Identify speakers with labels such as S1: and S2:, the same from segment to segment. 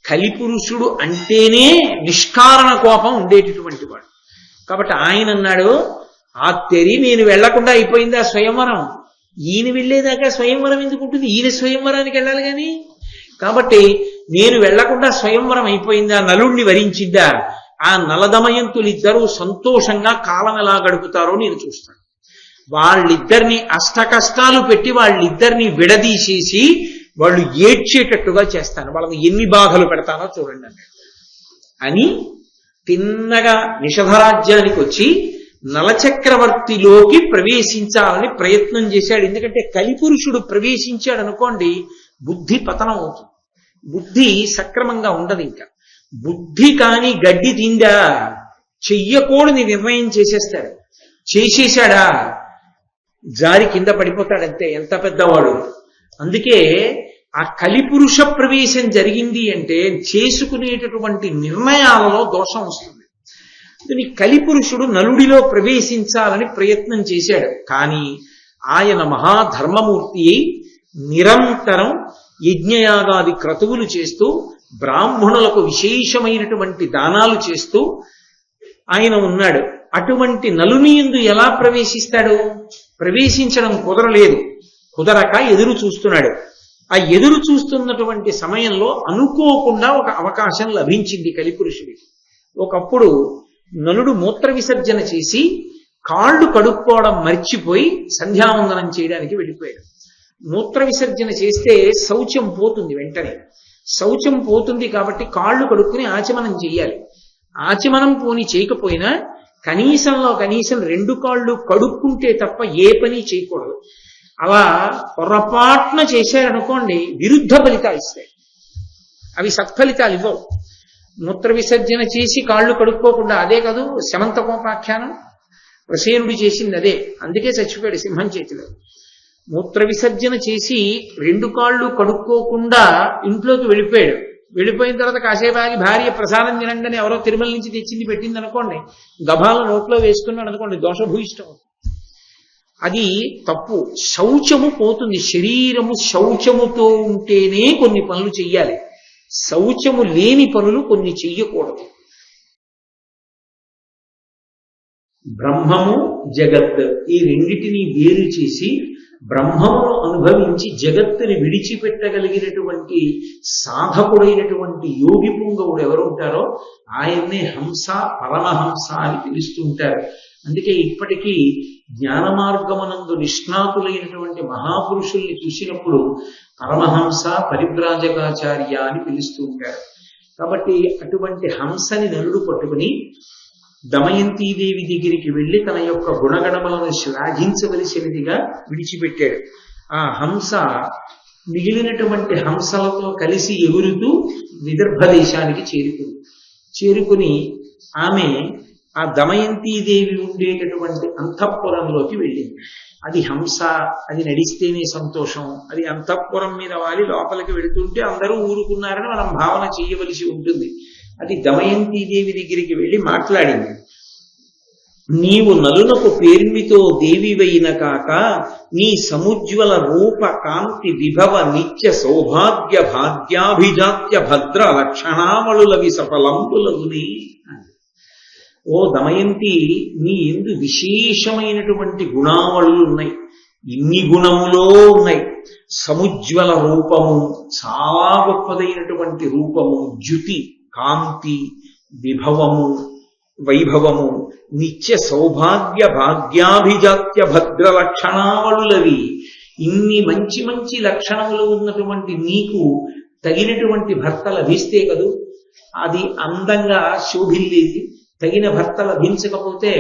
S1: కలిపురుషుడు అంటేనే నిష్కారణ కోపం ఉండేటటువంటి వాడు. కాబట్టి ఆయన అన్నాడు, ఆ తెరి నేను వెళ్లకుండా అయిపోయింది ఆ స్వయంవరం, ఈయన వెళ్ళేదాకా స్వయంవరం ఎందుకు ఉంటుంది, ఈయన స్వయంవరానికి వెళ్ళాలి కానీ. కాబట్టి నేను వెళ్లకుండా స్వయంవరం అయిపోయిందా, నలుణ్ణి వరించిందా, ఆ నలదమయంతులిద్దరూ సంతోషంగా కాలం ఎలా గడుపుతారో నేను చూస్తాను. వాళ్ళిద్దరిని అష్టకష్టాలు పెట్టి వాళ్ళిద్దరిని విడదీసేసి వాళ్ళు ఏడ్చేటట్టుగా చేస్తాను, వాళ్ళని ఎన్ని బాధలు పెడతానో చూడండి అన్నాడు. అని తిన్నగా నిషధరాజ్యానికి వచ్చి నలచక్రవర్తిలోకి ప్రవేశించాలని ప్రయత్నం చేశాడు. ఎందుకంటే కలిపురుషుడు ప్రవేశించాడు అనుకోండి, బుద్ధి పతనం అవుతుంది, బుద్ధి సక్రమంగా ఉండదు. ఇంకా బుద్ధి కాని గడ్డి తిందా, చెయ్యకూడని నిర్ణయం చేసేస్తాడు. చేసేశాడా జారి కింద పడిపోతాడంతే, ఎంత పెద్దవాడు. అందుకే ఆ కలిపురుష ప్రవేశం జరిగింది అంటే చేసుకునేటటువంటి నిర్ణయాలలో దోషం వస్తుంది. కలిపురుషుడు నలుడిలో ప్రవేశించాలని ప్రయత్నం చేశాడు. కానీ ఆయన మహాధర్మమూర్తి అయి నిరంతరం యజ్ఞయాగాది క్రతువులు చేస్తూ బ్రాహ్మణులకు విశేషమైనటువంటి దానాలు చేస్తూ ఆయన ఉన్నాడు. అటువంటి నలునియందు ఎలా ప్రవేశిస్తాడు? ప్రవేశించడం కుదరలేదు, కుదరక ఎదురు చూస్తున్నాడు. ఆ ఎదురు చూస్తున్నటువంటి సమయంలో అనుకోకుండా ఒక అవకాశం లభించింది కలిపురుషుడికి. ఒకప్పుడు నలుడు మూత్ర విసర్జన చేసి కాళ్ళు కడుక్కోవడం మర్చిపోయి సంధ్యావందనం చేయడానికి వెళ్ళిపోయాడు. మూత్ర విసర్జన చేస్తే శౌచం పోతుంది, వెంటనే శౌచం పోతుంది. కాబట్టి కాళ్ళు కడుక్కుని ఆచమనం చెయ్యాలి. ఆచమనం పోని చేయకపోయినా కనీసంలో కనీసం 2 కాళ్ళు కడుక్కుంటే తప్ప ఏ పని చేయకూడదు. అలా పొరపాటున చేశారనుకోండి, విరుద్ధ ఫలితాలు ఇస్తాయి, అవి సత్ఫలితాలు ఇవ్వవు. మూత్ర విసర్జన చేసి కాళ్ళు కడుక్కోకుండా, అదే కాదు శమంతకోపాఖ్యానం ప్రసేనుడు చేసింది అదే, అందుకే చచ్చిపోయాడు సింహం చేతిలో. మూత్ర విసర్జన చేసి 2 కాళ్ళు కడుక్కోకుండా ఇంట్లోకి వెళ్ళిపోయాడు. వెళ్ళిపోయిన తర్వాత కాసేపు ఆగి భార్య ప్రసాదం తినండి ఎవరో తిరుమల నుంచి తెచ్చింది పెట్టింది అనుకోండి, గభాల నోట్లో వేసుకున్నాడు అనుకోండి, దోషభూయిష్టం. అది తప్పు. శౌచము పోతుంది. శరీరము శౌచముతో ఉంటేనే కొన్ని పనులు చెయ్యాలి, శౌచము లేని పనులు కొన్ని చెయ్యకూడదు. బ్రహ్మము జగత్ ఈ రెండిటిని వేరు చేసి బ్రహ్మమును అనుభవించి జగత్తుని విడిచిపెట్టగలిగినటువంటి సాధకుడైనటువంటి యోగి పుంగవుడు ఎవరు ఉంటారో ఆయన్నే హంస, పరమహంస అని పిలుస్తూ ఉంటారు. అందుకే ఇప్పటికీ జ్ఞాన మార్గమునందు నిష్ణాతులైనటువంటి మహాపురుషుల్ని చూసినప్పుడు పరమహంస, పరివ్రాజకాచార్య అని పిలుస్తూ ఉంటారు. కాబట్టి అటువంటి హంసని నలుడు పట్టుకుని దమయంతీదేవి దగ్గరికి వెళ్ళి తన యొక్క గుణగణములను శ్లాఘించవలసినదిగా విడిచిపెట్టాడు. ఆ హంస మిగిలినటువంటి హంసలతో కలిసి ఎగురుతూ విదర్భ దేశానికి చేరుకుని ఆమె ఆ దమయంతీదేవి ఉండేటటువంటి అంతఃపురంలోకి వెళ్ళింది. అది హంస, అది నడిస్తేనే సంతోషం, అది అంతఃపురం మీద వాలి లోపలికి వెళుతుంటే అందరూ ఊరుకున్నారని మనం భావన చేయవలసి ఉంటుంది. అది దమయంతీదేవి దగ్గరికి వెళ్ళి మాట్లాడింది. నీవు నలునకు పేర్మితో దేవివైన కాక నీ సముజ్వల రూప కాంతి విభవ నిత్య సౌభాగ్య భాగ్యాభిజాత్య భద్ర లక్షణామళులవి సఫలంబులగుని. ఓ దమయంతి, నీ ఎందు విశేషమైనటువంటి గుణావళులు ఉన్నాయి, ఇన్ని గుణములో ఉన్నాయి. సముజ్వల రూపము, చాలా గొప్పదైనటువంటి రూపము, జ్యుతి, కాంతి, విభవము, వైభవము, నిత్య సౌభాగ్య భాగ్యాభిజాత్య భద్ర లక్షణావళులవి. ఇన్ని మంచి మంచి లక్షణములు ఉన్నటువంటి నీకు తగినటువంటి భర్త లభిస్తే కదూ అది అందంగా శోభిల్లేది. తగిన భర్త లభించకపోతే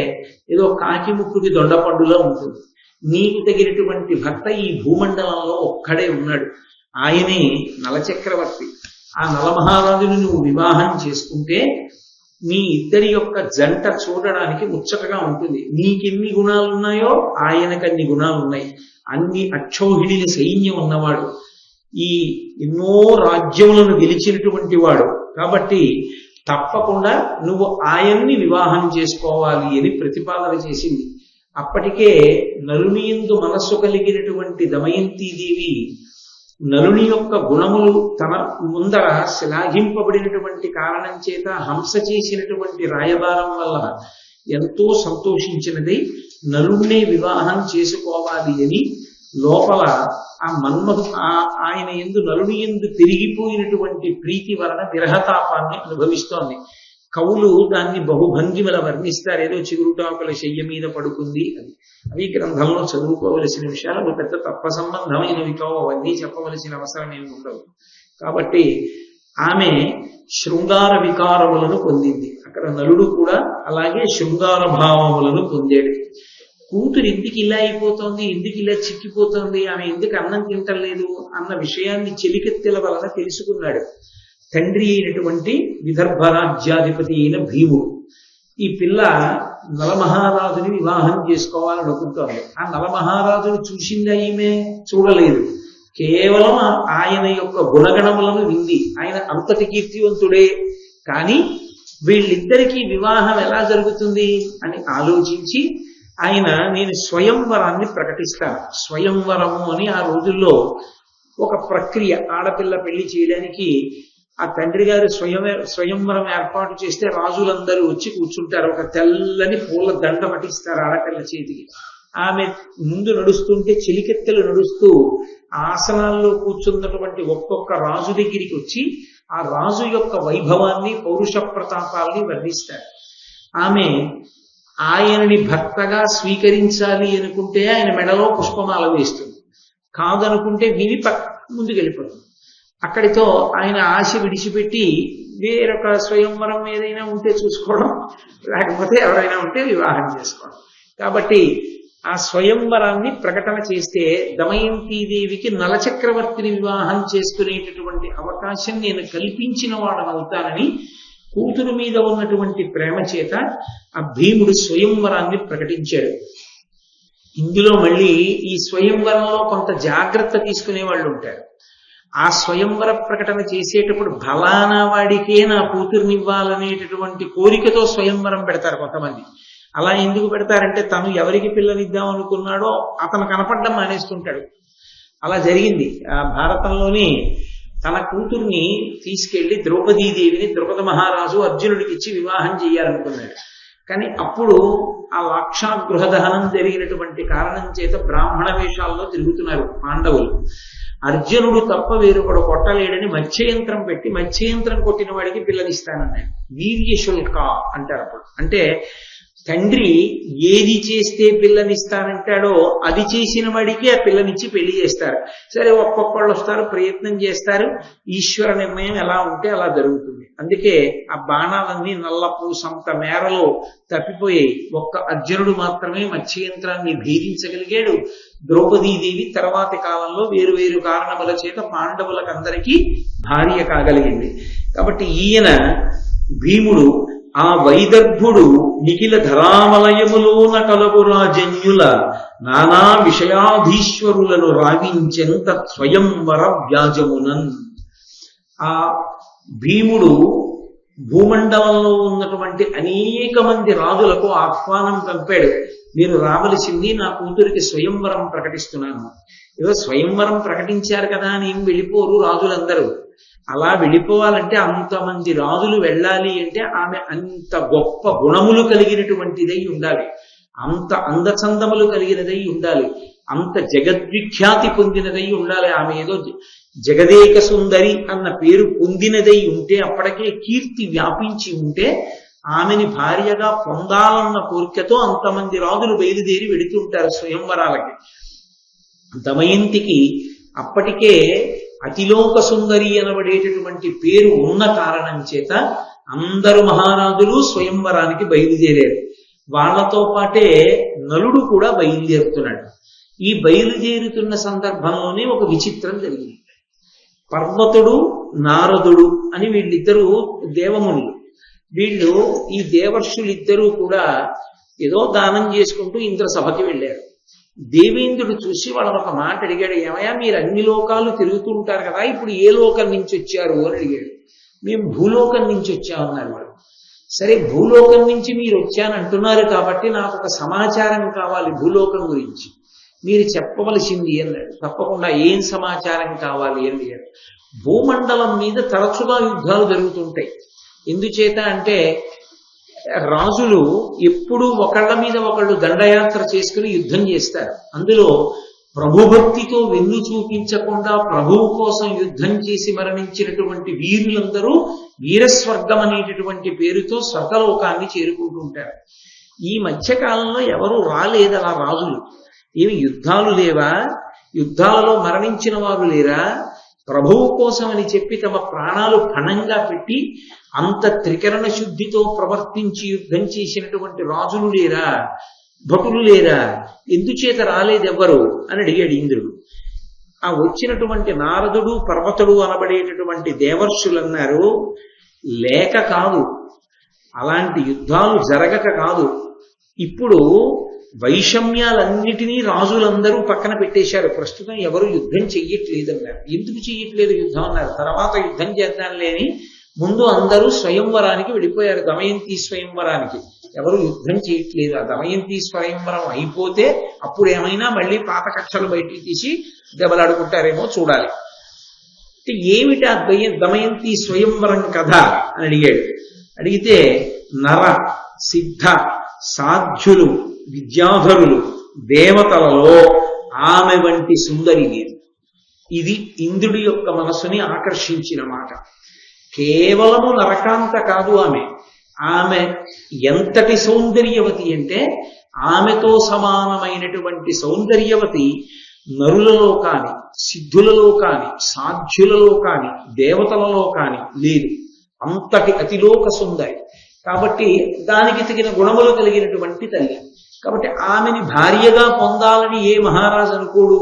S1: ఏదో కాకి ముక్కుకి దొండపండులో ఉంటుంది. నీకు తగినటువంటి భర్త ఈ భూమండలంలో ఒక్కడే ఉన్నాడు, ఆయనే నలచక్రవర్తి. ఆ నలమహారాజుని నువ్వు వివాహం చేసుకుంటే మీ ఇద్దరి యొక్క జంట చూడడానికి ముచ్చటగా ఉంటుంది. నీకెన్ని గుణాలు ఉన్నాయో ఆయనకన్ని గుణాలు ఉన్నాయి. అన్ని అక్షౌహిణిని సైన్యం ఉన్నవాడు, ఈ ఎన్నో రాజ్యములను గెలిచినటువంటి వాడు. కాబట్టి తప్పకుండా నువ్వు ఆయన్ని వివాహం చేసుకోవాలి అని ప్రతిపాదన చేసింది. అప్పటికే నలునియందు మనస్సు కలిగినటువంటి దమయంతీదేవి నలుని యొక్క గుణములు తన ముందర శ్లాఘింపబడినటువంటి కారణం చేత హంస చేసినటువంటి రాయబారం వల్ల ఎంతో సంతోషించినది నలుణ్ణే వివాహం చేసుకోవాలి అని లోపల ఆ ఆయన ఎందు నలుని ఎందు పెరిగిపోయినటువంటి ప్రీతి వలన విరహతాపాన్ని అనుభవిస్తోంది. కవులు దాన్ని బహుభంగిమల వర్ణిస్తారు. ఏదో చిగురుటాకుల శయ్య మీద పడుకుంది అని. అవి గ్రంథంలో చదువుకోవలసిన విషయాలు, అవి పెద్ద తప్ప సంబంధమైనవి కావు, అవన్నీ చెప్పవలసిన అవసరం ఏమి ఉండవు. కాబట్టి ఆమె శృంగార వికారములను పొందింది. అక్కడ నలుడు కూడా అలాగే శృంగార భావములను పొందాడు. కూతురు ఎందుకు ఇలా అయిపోతుంది, ఎందుకు ఇలా చిక్కిపోతుంది, ఆమె ఎందుకు అన్నం తింటలేదు అన్న విషయాన్ని చెలికెత్తెల వలన తెలుసుకున్నాడు. తండ్రి అయినటువంటి విదర్భ రాజ్యాధిపతి అయిన భీముడు ఈ పిల్ల నలమహారాజుని వివాహం చేసుకోవాలనుకుంటోంది. ఆ నలమహారాజుని చూసిందా ఈమె? చూడలేదు. కేవలం ఆయన యొక్క గుణగణములను వింది. ఆయన అంతటి కీర్తివంతుడే. కానీ వీళ్ళిద్దరికీ వివాహం ఎలా జరుగుతుంది అని ఆలోచించి ఆయన నేను స్వయంవరాన్ని ప్రకటిస్తాను. స్వయంవరము అని ఆ రోజుల్లో ఒక ప్రక్రియ. ఆడపిల్ల పెళ్లి చేయడానికి ఆ తండ్రి గారు స్వయంవరం ఏర్పాటు చేస్తే రాజులందరూ వచ్చి కూర్చుంటారు. ఒక తెల్లని పూల దండ పట్టిస్తారు ఆడపిల్ల చేతికి. ఆమె ముందు నడుస్తుంటే చెలికెత్తెలు నడుస్తూ ఆసనాల్లో కూర్చున్నటువంటి ఒక్కొక్క రాజు దగ్గరికి వచ్చి ఆ రాజు యొక్క వైభవాన్ని పౌరుష ప్రతాపాల్ని వర్ణిస్తారు. ఆమె ఆయనని భర్తగా స్వీకరించాలి అనుకుంటే ఆయన మెడలో పుష్పమాల వేస్తుంది, కాదనుకుంటే విని ముందుకు వెళ్ళిపోతుంది. అక్కడితో ఆయన ఆశ విడిచిపెట్టి వేరొక స్వయంవరం ఏదైనా ఉంటే చూసుకోవడం, లేకపోతే ఎవరైనా ఉంటే వివాహం చేసుకోవడం. కాబట్టి ఆ స్వయంవరాన్ని ప్రకటన చేస్తే దమయంతీదేవికి నలచక్రవర్తిని వివాహం చేసుకునేటటువంటి అవకాశం నేను కల్పించిన వాడనవుతానని కూతురు మీద ఉన్నటువంటి ప్రేమ చేత ఆ భీముడు స్వయంవరాన్ని ప్రకటించాడు. ఇందులో మళ్ళీ ఈ స్వయంవరంలో కొంత జాగ్రత్త తీసుకునే వాళ్ళు ఉంటారు. ఆ స్వయంవర ప్రకటన చేసేటప్పుడు ఫలానా వాడికే నా కూతురునివ్వాలనేటటువంటి కోరికతో స్వయంవరం పెడతారు కొంతమంది. అలా ఎందుకు పెడతారంటే తను ఎవరికి పిల్లనిద్దాం అనుకున్నాడో అతను కనపడడం మానేస్తుంటాడు. అలా జరిగింది. ఆ భారతంలోని తన కూతుర్ని తీసుకెళ్లి ద్రౌపదీదేవిని ద్రౌపద మహారాజు అర్జునుడికి ఇచ్చి వివాహం చేయాలనుకున్నాడు. కానీ అప్పుడు ఆ లాక్షాగృహ దహనం జరిగినటువంటి కారణం చేత బ్రాహ్మణ వేషాల్లో తిరుగుతున్నారు పాండవులు. అర్జునుడు తప్ప వేరొకడు కొట్టలేడని మత్స్యయంత్రం పెట్టి మత్స్యయంత్రం కొట్టిన వాడికి పిల్లనిస్తానన్నాడు. వీర్యశుల్క అంటారు అప్పుడు. అంటే తండ్రి ఏది చేస్తే పిల్లనిస్తానంటాడో అది చేసిన వాడికి ఆ పిల్లనిచ్చి పెళ్లి చేస్తారు. సరే, ఒక్కొక్కళ్ళు వస్తారు, ప్రయత్నం చేస్తారు, ఈశ్వర నిర్ణయం ఎలా ఉంటే అలా జరుగుతుంది. అందుకే ఆ బాణాలన్నీ నల్లపూసంత మేరలో తప్పిపోయాయి. ఒక్క అర్జునుడు మాత్రమే మత్స్యయంత్రాన్ని భేదించగలిగాడు. ద్రౌపదీదేవి తర్వాతి కాలంలో వేరు వేరు కారణముల చేత పాండవులకందరికీ భార్య కాగలిగింది. కాబట్టి ఈయన భీముడు ఆ వైదర్భుడు నిఖిల ధరామలయములోన కలగు రాజన్యుల నానా విషయాధీశ్వరులను రావించెను తత్స్వయంవర వ్యాజమునన్. ఆ భీముడు భూమండలంలో ఉన్నటువంటి అనేక మంది రాజులకు ఆహ్వానం పంపాడు. మీరు రావలసింది, నా కూతురికి స్వయంవరం ప్రకటిస్తున్నాను. ఏదో స్వయంవరం ప్రకటించారు కదా అని ఏం వెళ్ళిపోరు రాజులందరూ. అలా వెళ్ళిపోవాలంటే అంతమంది రాజులు వెళ్ళాలి అంటే ఆమె అంత గొప్ప గుణములు కలిగినటువంటిదై ఉండాలి, అంత అందచందములు కలిగినదై ఉండాలి, అంత జగద్విఖ్యాతి పొందినదై ఉండాలి. ఆమె ఏదో జగదేక సుందరి అన్న పేరు పొందినదై ఉంటే, అప్పటికే కీర్తి వ్యాపించి ఉంటే ఆమెని భార్యగా పొందాలన్న కోరికతో అంతమంది రాజులు బయలుదేరి వెళుతుంటారు స్వయంవరాలకి. దమయంతికి అప్పటికే అతిలోక సుందరి అనబడేటటువంటి పేరు ఉన్న కారణం చేత అందరు మహారాజులు స్వయంవరానికి బయలుదేరారు. వాళ్లతో పాటే నలుడు కూడా బయలుదేరుతున్నాడు. ఈ బయలుదేరుతున్న సందర్భంలోనే ఒక విచిత్రం జరిగింది. పర్వతుడు నారదుడు అని వీళ్ళిద్దరూ దేవమునులు. వీళ్ళు ఈ దేవర్షులిద్దరూ కూడా ఏదో దానం చేసుకుంటూ ఇంద్ర సభకి వెళ్ళారు. దేవేంద్రుడు చూసి వాళ్ళని ఒక మాట అడిగాడు, ఏమయ్యా మీరు అన్ని లోకాలు తిరుగుతూ ఉంటారు కదా, ఇప్పుడు ఏ లోకం నుంచి వచ్చారు అని అడిగాడు. మేము భూలోకం నుంచి వచ్చామన్నారు వాళ్ళు. సరే, భూలోకం నుంచి మీరు వచ్చానంటున్నారు కాబట్టి నాకు ఒక సమాచారం కావాలి భూలోకం గురించి. మీరు చెప్పవలసింది అన్నాడు. తప్పకుండా ఏం సమాచారం కావాలి అని అడిగాడు. భూమండలం మీద తరచుగా యుద్ధాలు జరుగుతుంటాయి. ఎందుచేత అంటే రాజులు ఎప్పుడూ ఒకళ్ళ మీద ఒకళ్ళు దండయాత్ర చేసుకుని యుద్ధం చేస్తారు. అందులో ప్రభుభక్తితో వెన్ను చూపించకుండా ప్రభువు కోసం యుద్ధం చేసి మరణించినటువంటి వీరులందరూ వీరస్వర్గం అనేటటువంటి పేరుతో స్వర్గలోకాన్ని చేరుకుంటూ ఉంటారు. ఈ మధ్యకాలంలో ఎవరు రాలేదు అలా రాజులు. ఏమి యుద్ధాలు లేవా? యుద్ధాలలో మరణించిన వారు లేరా? ప్రభువు కోసం అని చెప్పి తమ ప్రాణాలు పణంగా పెట్టి అంత త్రికరణ శుద్ధితో ప్రవర్తించి యుద్ధం చేసినటువంటి రాజులు లేరా? భటులు లేరా? ఎందుచేత రాలేదెవ్వరు అని అడిగాడు ఇంద్రుడు. ఆ వచ్చినటువంటి నారదుడు పర్వతుడు అనబడేటటువంటి దేవర్షులు అన్నారు, లేక కాదు, అలాంటి యుద్ధాలు జరగక కాదు, ఇప్పుడు వైషమ్యాలన్నిటినీ రాజులందరూ పక్కన పెట్టేశారు. ప్రస్తుతం ఎవరు యుద్ధం చెయ్యట్లేదన్నారు. ఎందుకు చెయ్యట్లేదు యుద్ధం అన్నారు. తర్వాత యుద్ధం చేద్దాం లేని ముందు అందరూ స్వయంవరానికి వెళ్ళిపోయారు, దమయంతి స్వయంవరానికి. ఎవరు యుద్ధం చేయట్లేదు. ఆ దమయంతి స్వయంవరం అయిపోతే అప్పుడు ఏమైనా మళ్ళీ పాత కక్షలు బయటికి తీసి దెబ్బలాడుకుంటారేమో చూడాలి. ఏమిటి ఆ దమయంతి స్వయంవరం కథ అని అడిగాడు. అడిగితే నర సిద్ధ సాధ్యులు విద్యాధరులు దేవతలలో ఆమె వంటి సుందరి లేదు. ఇది ఇంద్రుడి యొక్క మనస్సుని ఆకర్షించిన మాట. కేవలము నరకాంత కాదు ఆమె ఎంతటి సౌందర్యవతి అంటే ఆమెతో సమానమైనటువంటి సౌందర్యవతి నరులలో కాని సిద్ధులలో కాని సాధ్యులలో కాని దేవతలలో కాని లేదు. అంతటి అతిలోక సుందరి కాబట్టి దానికి తగిన గుణములు కలిగినటువంటి తల్లి. కాబట్టి ఆమెని భార్యగా పొందాలని ఏ మహారాజు అనుకోడు.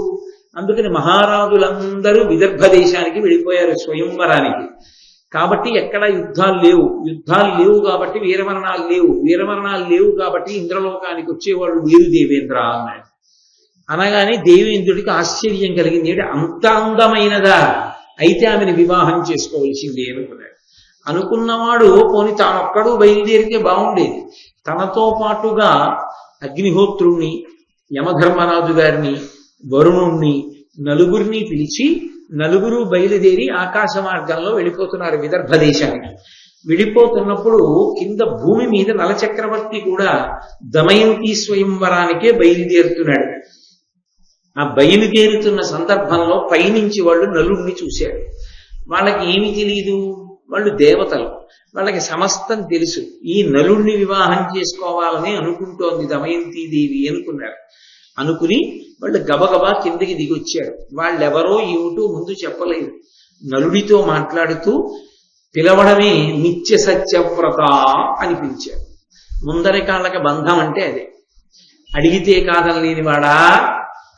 S1: అందుకని మహారాజులందరూ విదర్భ దేశానికి వెళ్ళిపోయారు స్వయంవరానికి. కాబట్టి ఎక్కడ యుద్ధాలు లేవు కాబట్టి వీరమరణాలు లేవు కాబట్టి ఇంద్రలోకానికి వచ్చేవాళ్ళు వీరు దేవేంద్ర అన్నాడు. అనగానే దేవేంద్రుడికి ఆశ్చర్యం కలిగింది. ఏంటి అంత అందమైనదా? అయితే ఆమెను వివాహం చేసుకోవలసిందే అనుకున్నాడు. అనుకున్నవాడు పోని తానొక్కడు బయలుదేరితే బాగుండేది. తనతో పాటుగా అగ్నిహోత్రుణ్ణి, యమధర్మరాజు గారిని, వరుణుణ్ణి నలుగురిని పిలిచి నలుగురు బయలుదేరి ఆకాశ మార్గంలో వెళ్ళిపోతున్నారు విదర్భ దేశానికి. వెళ్ళిపోతున్నప్పుడు కింద భూమి మీద నలచక్రవర్తి కూడా దమయంతి స్వయంవరానికే బయలుదేరుతున్నాడు. ఆ బయలుదేరుతున్న సందర్భంలో పైనుంచి వాళ్ళు నలుడిని చూశారు. వాళ్ళకి ఏమి తెలియదు, వాళ్ళు దేవతలు, వాళ్ళకి సమస్తం తెలుసు. ఈ నలుడిని వివాహం చేసుకోవాలని అనుకుంటోంది దమయంతీదేవి అనుకున్నారు. అనుకుని వాళ్ళు గబగబా కిందకి దిగొచ్చారు. వాళ్ళెవరో ఏమిటో ముందు చెప్పలేదు. నలుడితో మాట్లాడుతూ పిలవడమే నిత్య సత్యవ్రత అని పిలిచారు. ముందరి కాళ్ళకి బంధం అంటే అదే. అడిగితే కాదనలేనివాడా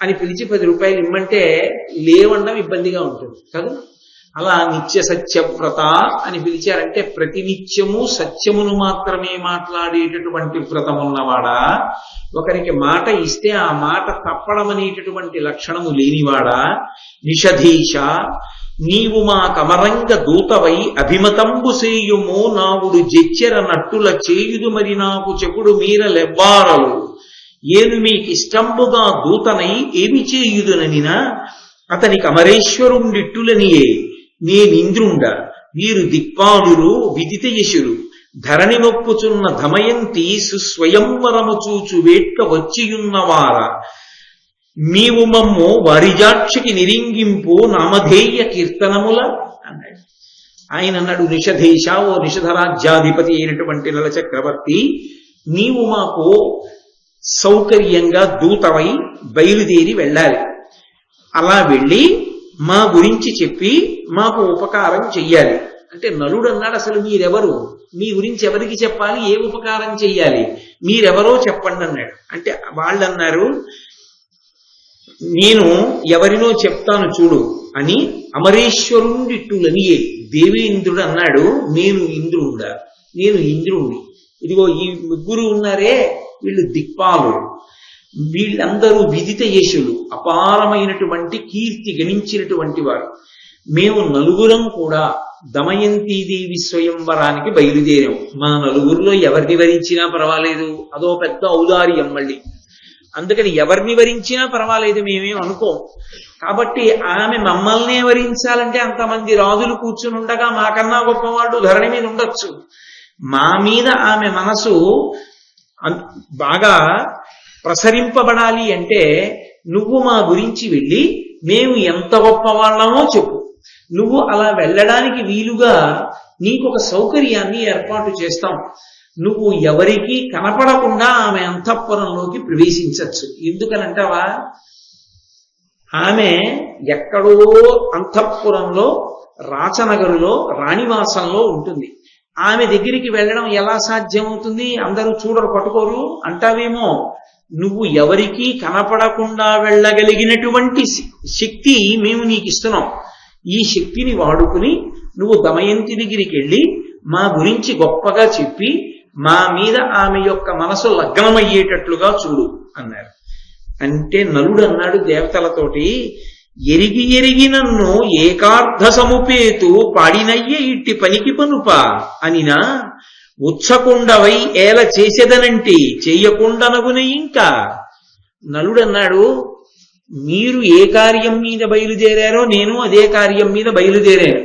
S1: అని పిలిచి 10 రూపాయలు ఇమ్మంటే లేవడం ఇబ్బందిగా ఉంటుంది కదా. అలా నిత్య సత్యవ్రత అని పిలిచారంటే ప్రతినిత్యము సత్యమును మాత్రమే మాట్లాడేటటువంటి వ్రతం ఉన్నవాడా, ఒకరికి మాట ఇస్తే ఆ మాట తప్పడం అనేటటువంటి లక్షణము లేనివాడా, నిషధీష నీవు మా కమరంగ దూతవై అభిమతంబు సేయుము నావుడు జెచ్చెర నట్టుల చేయుదు మరి నాకు చెప్పుడు మీరలెవ్వారలు ఏను మీకిష్టంబుగా దూతనై ఏమి చేయుదుననినా అతనికి అమరేశ్వరుండిట్టులనియే నేనింద్రుండ వీరు దిక్పాలురు విదిత యశులు ధరణి నొప్పుచున్న దమయంతి సుస్వయంవరము చూచు వేట్క వచ్చియున్నవార నీవు మమ్ము వారిజాక్షికి నిరింగింపు నామధేయ కీర్తనముల అన్నాడు. ఆయన అన్నాడు, నిషధేశ, ఓ నిషధరాజ్యాధిపతి అయినటువంటి నల చక్రవర్తి, నీవు మాకు సౌకర్యంగా దూతవై బయలుదేరి వెళ్ళాలి. అలా వెళ్ళి మా గురించి చెప్పి మాకు ఉపకారం చెయ్యాలి అంటే నలుడు అన్నాడు, అసలు మీరెవరు, మీ గురించి ఎవరికి చెప్పాలి, ఏ ఉపకారం చెయ్యాలి, మీరెవరో చెప్పండి అన్నాడు. అంటే వాళ్ళన్నారు, నేను ఎవరినో చెప్తాను చూడు అని అమరేశ్వరుండిట్టులనియే. దేవేంద్రుడు అన్నాడు, నేను ఇంద్రుణ్ణి. ఇదిగో ఈ ముగ్గురు ఉన్నారే వీళ్ళు దిక్పాలు, వీళ్ళందరూ విదిత యశులు, అపారమైనటువంటి కీర్తి గణించినటువంటి వారు. మేము నలుగురం కూడా దమయంతీదేవి స్వయంవరానికి బయలుదేరాం. మా నలుగురిలో ఎవరిని వరించినా పర్వాలేదు, అదో పెద్ద ఔదార్యం. మళ్ళీ అందుకని ఎవరిని వరించినా పర్వాలేదు, మేమేం అనుకోం. కాబట్టి ఆమె మమ్మల్నే వరించాలంటే అంతమంది రాజులు కూర్చుని ఉండగా మాకన్నా గొప్పవాళ్ళు ధరణి మీద ఉండొచ్చు. మా మీద ఆమె మనసు బాగా ప్రసరింపబడాలి అంటే నువ్వు మా గురించి వెళ్ళి మేము ఎంత గొప్పవాళ్ళమో చెప్పు. నువ్వు అలా వెళ్ళడానికి వీలుగా నీకు ఒక సౌకర్యాన్ని ఏర్పాటు చేస్తాం. నువ్వు ఎవరికీ కనపడకుండా ఆమె అంతఃపురంలోకి ప్రవేశించచ్చు. ఎందుకనంటావా, ఆమె ఎక్కడో అంతఃపురంలో రాచనగరులో రాణివాసంలో ఉంటుంది. ఆమె దగ్గరికి వెళ్ళడం ఎలా సాధ్యమవుతుంది? అందరూ చూడరు, పట్టుకోరు అంటావేమో. నువ్వు ఎవరికీ కనపడకుండా వెళ్ళగలిగినటువంటి శక్తి మేము నీకు ఇస్తున్నాం. ఈ శక్తిని వాడుకుని నువ్వు దమయంతి దగ్గరికి వెళ్ళి మా గురించి గొప్పగా చెప్పి మా మీద ఆమె యొక్క మనసు లగ్నమయ్యేటట్లుగా చూడు అన్నారు. అంటే నలుడు అన్నాడు దేవతలతోటి, ఎరిగి ఎరిగి నన్ను ఏకార్థ సముపేతు పాడినయ్యే ఇట్టి పనికి పనుప అనినా ఉచ్చకుండవై ఏల చేసేదనంటే చెయ్యకుండనగున. ఇంకా నలుడన్నాడు, మీరు ఏ కార్యం మీద బయలుదేరారో నేను అదే కార్యం మీద బయలుదేరాను.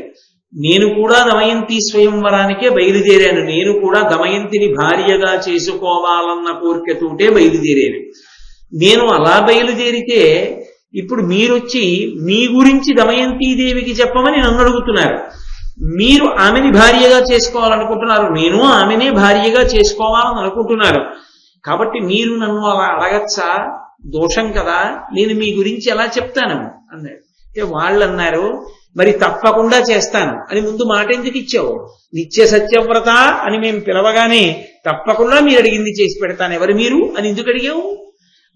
S1: నేను కూడా దమయంతి స్వయంవరానికే బయలుదేరాను. నేను కూడా దమయంతిని భార్యగా చేసుకోవాలన్న కోరికతోటే బయలుదేరాను. నేను అలా బయలుదేరితే ఇప్పుడు మీరొచ్చి మీ గురించి దమయంతీదేవికి చెప్పమని నన్ను అడుగుతున్నారు. మీరు ఆమెని భార్యగా చేసుకోవాలనుకుంటున్నారు, నేను ఆమెనే భార్యగా చేసుకోవాలని అనుకుంటున్నారు. కాబట్టి మీరు నన్ను అలా అడగచ్చా? దోషం కదా, నేను మీ గురించి ఎలా చెప్తాను అన్నాడు. వాళ్ళు అన్నారు, మరి తప్పకుండా చేస్తాను అని ముందు మాట ఎందుకు ఇచ్చావు? నిత్య సత్యవ్రత అని మేము పిలవగానే తప్పకుండా మీరు అడిగింది చేసి పెడతాను, ఎవరు మీరు అని ఎందుకు అడిగావు?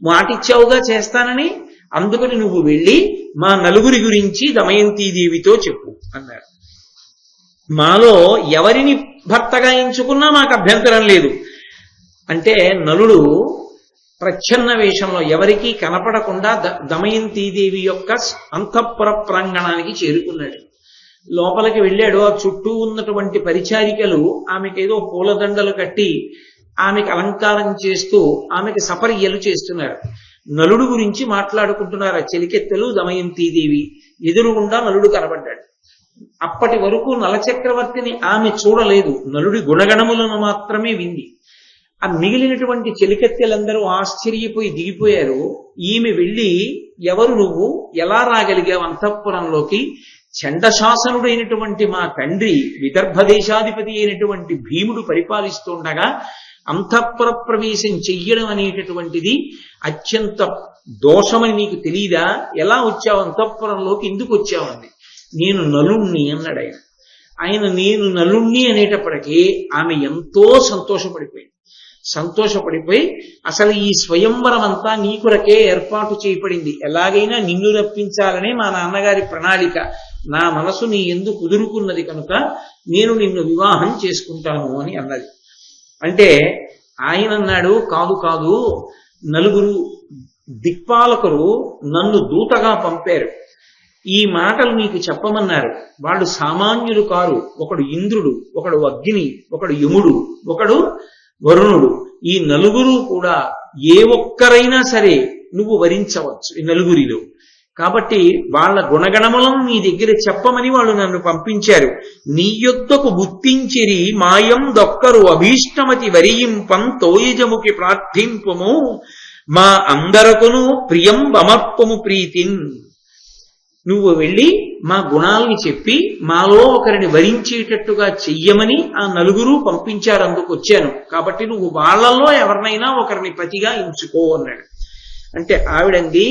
S1: మాట ఇచ్చావుగా చేస్తానని. అందుకని నువ్వు వెళ్ళి మా నలుగురి గురించి దమయంతీదేవితో చెప్పు అన్నారు. మాలో ఎవరిని భర్తగా ఎంచుకున్నా మాకు అభ్యంతరం లేదు అంటే నలుడు ప్రచ్ఛన్న వేషంలో ఎవరికీ కనపడకుండా దమయంతీదేవి యొక్క అంతఃపుర ప్రాంగణానికి చేరుకున్నాడు. లోపలికి వెళ్ళాడు. ఆ చుట్టూ ఉన్నటువంటి పరిచారికలు ఆమెకేదో పూలదండలు కట్టి ఆమెకు అలంకారం చేస్తూ ఆమెకు సపర్యలు చేస్తున్నారు. నలుడు గురించి మాట్లాడుకుంటున్నారు ఆ చెలికెత్తెలు దమయంతీదేవి. ఎదురుగుండా నలుడు కనబడ్డాడు. అప్పటి వరకు నలచక్రవర్తిని ఆమె చూడలేదు, నలుడి గుణగణములను మాత్రమే వింది. ఆ మిగిలినటువంటి చెలికెత్తెలందరూ ఆశ్చర్యపోయి దిగిపోయారు. ఈమె వెళ్ళి, ఎవరు నువ్వు, ఎలా రాగలిగావు అంతఃపురంలోకి? చండశాసనుడైనటువంటి మా తండ్రి విదర్భ దేశాధిపతి అయినటువంటి భీముడు పరిపాలిస్తుండగా అంతఃపుర ప్రవేశం చెయ్యడం అనేటటువంటిది అత్యంత దోషమని నీకు తెలీదా? ఎలా వచ్చావు అంతఃపురంలోకి, ఎందుకు వచ్చావు అంది. నేను నలుణ్ణి అన్నాడు ఆయన. ఆయన నేను నలుణ్ణి అనేటప్పటికీ ఆమె ఎంతో సంతోషపడిపోయి అసలు ఈ స్వయంవరం అంతా నీ కొరకే ఏర్పాటు చేయబడింది, ఎలాగైనా నిన్ను రప్పించాలనే మా నాన్నగారి ప్రణాళిక, నా మనసు నీ యందు కుదురుకున్నది కనుక నేను నిన్ను వివాహం చేసుకుంటాను అని అన్నది. అంటే ఆయన అన్నాడు, కాదు కాదు, నలుగురు దిక్పాలకులు నన్ను దూతగా పంపారు, ఈ మాటలు నీకు చెప్పమన్నారు. వాళ్ళు సామాన్యులు కారు. ఒకడు ఇంద్రుడు, ఒకడు అగ్ని, ఒకడు యముడు, ఒకడు వరుణుడు. ఈ నలుగురు కూడా ఏ ఒక్కరైనా సరే నువ్వు వరించవచ్చు ఈ నలుగురిలో. కాబట్టి వాళ్ళ గుణగణములను నీ దగ్గర చెప్పమని వాళ్ళు నన్ను పంపించారు. నీ యొద్దకు గుర్తించిరి మాయం దొక్కరు అభీష్టమతి వరియింపం తోయజముకి ప్రార్థింపము మా అందరకును ప్రియం బమర్పము ప్రీతిన్. నువ్వు వెళ్ళి మా గుణాలని చెప్పి మాలో ఒకరిని వరించేటట్టుగా చెయ్యమని ఆ నలుగురు పంపించారు, అందుకు వచ్చాను. కాబట్టి నువ్వు వాళ్ళల్లో ఎవరినైనా ఒకరిని పతిగా ఎంచుకో అన్నాడు. అంటే ఆవిడంది,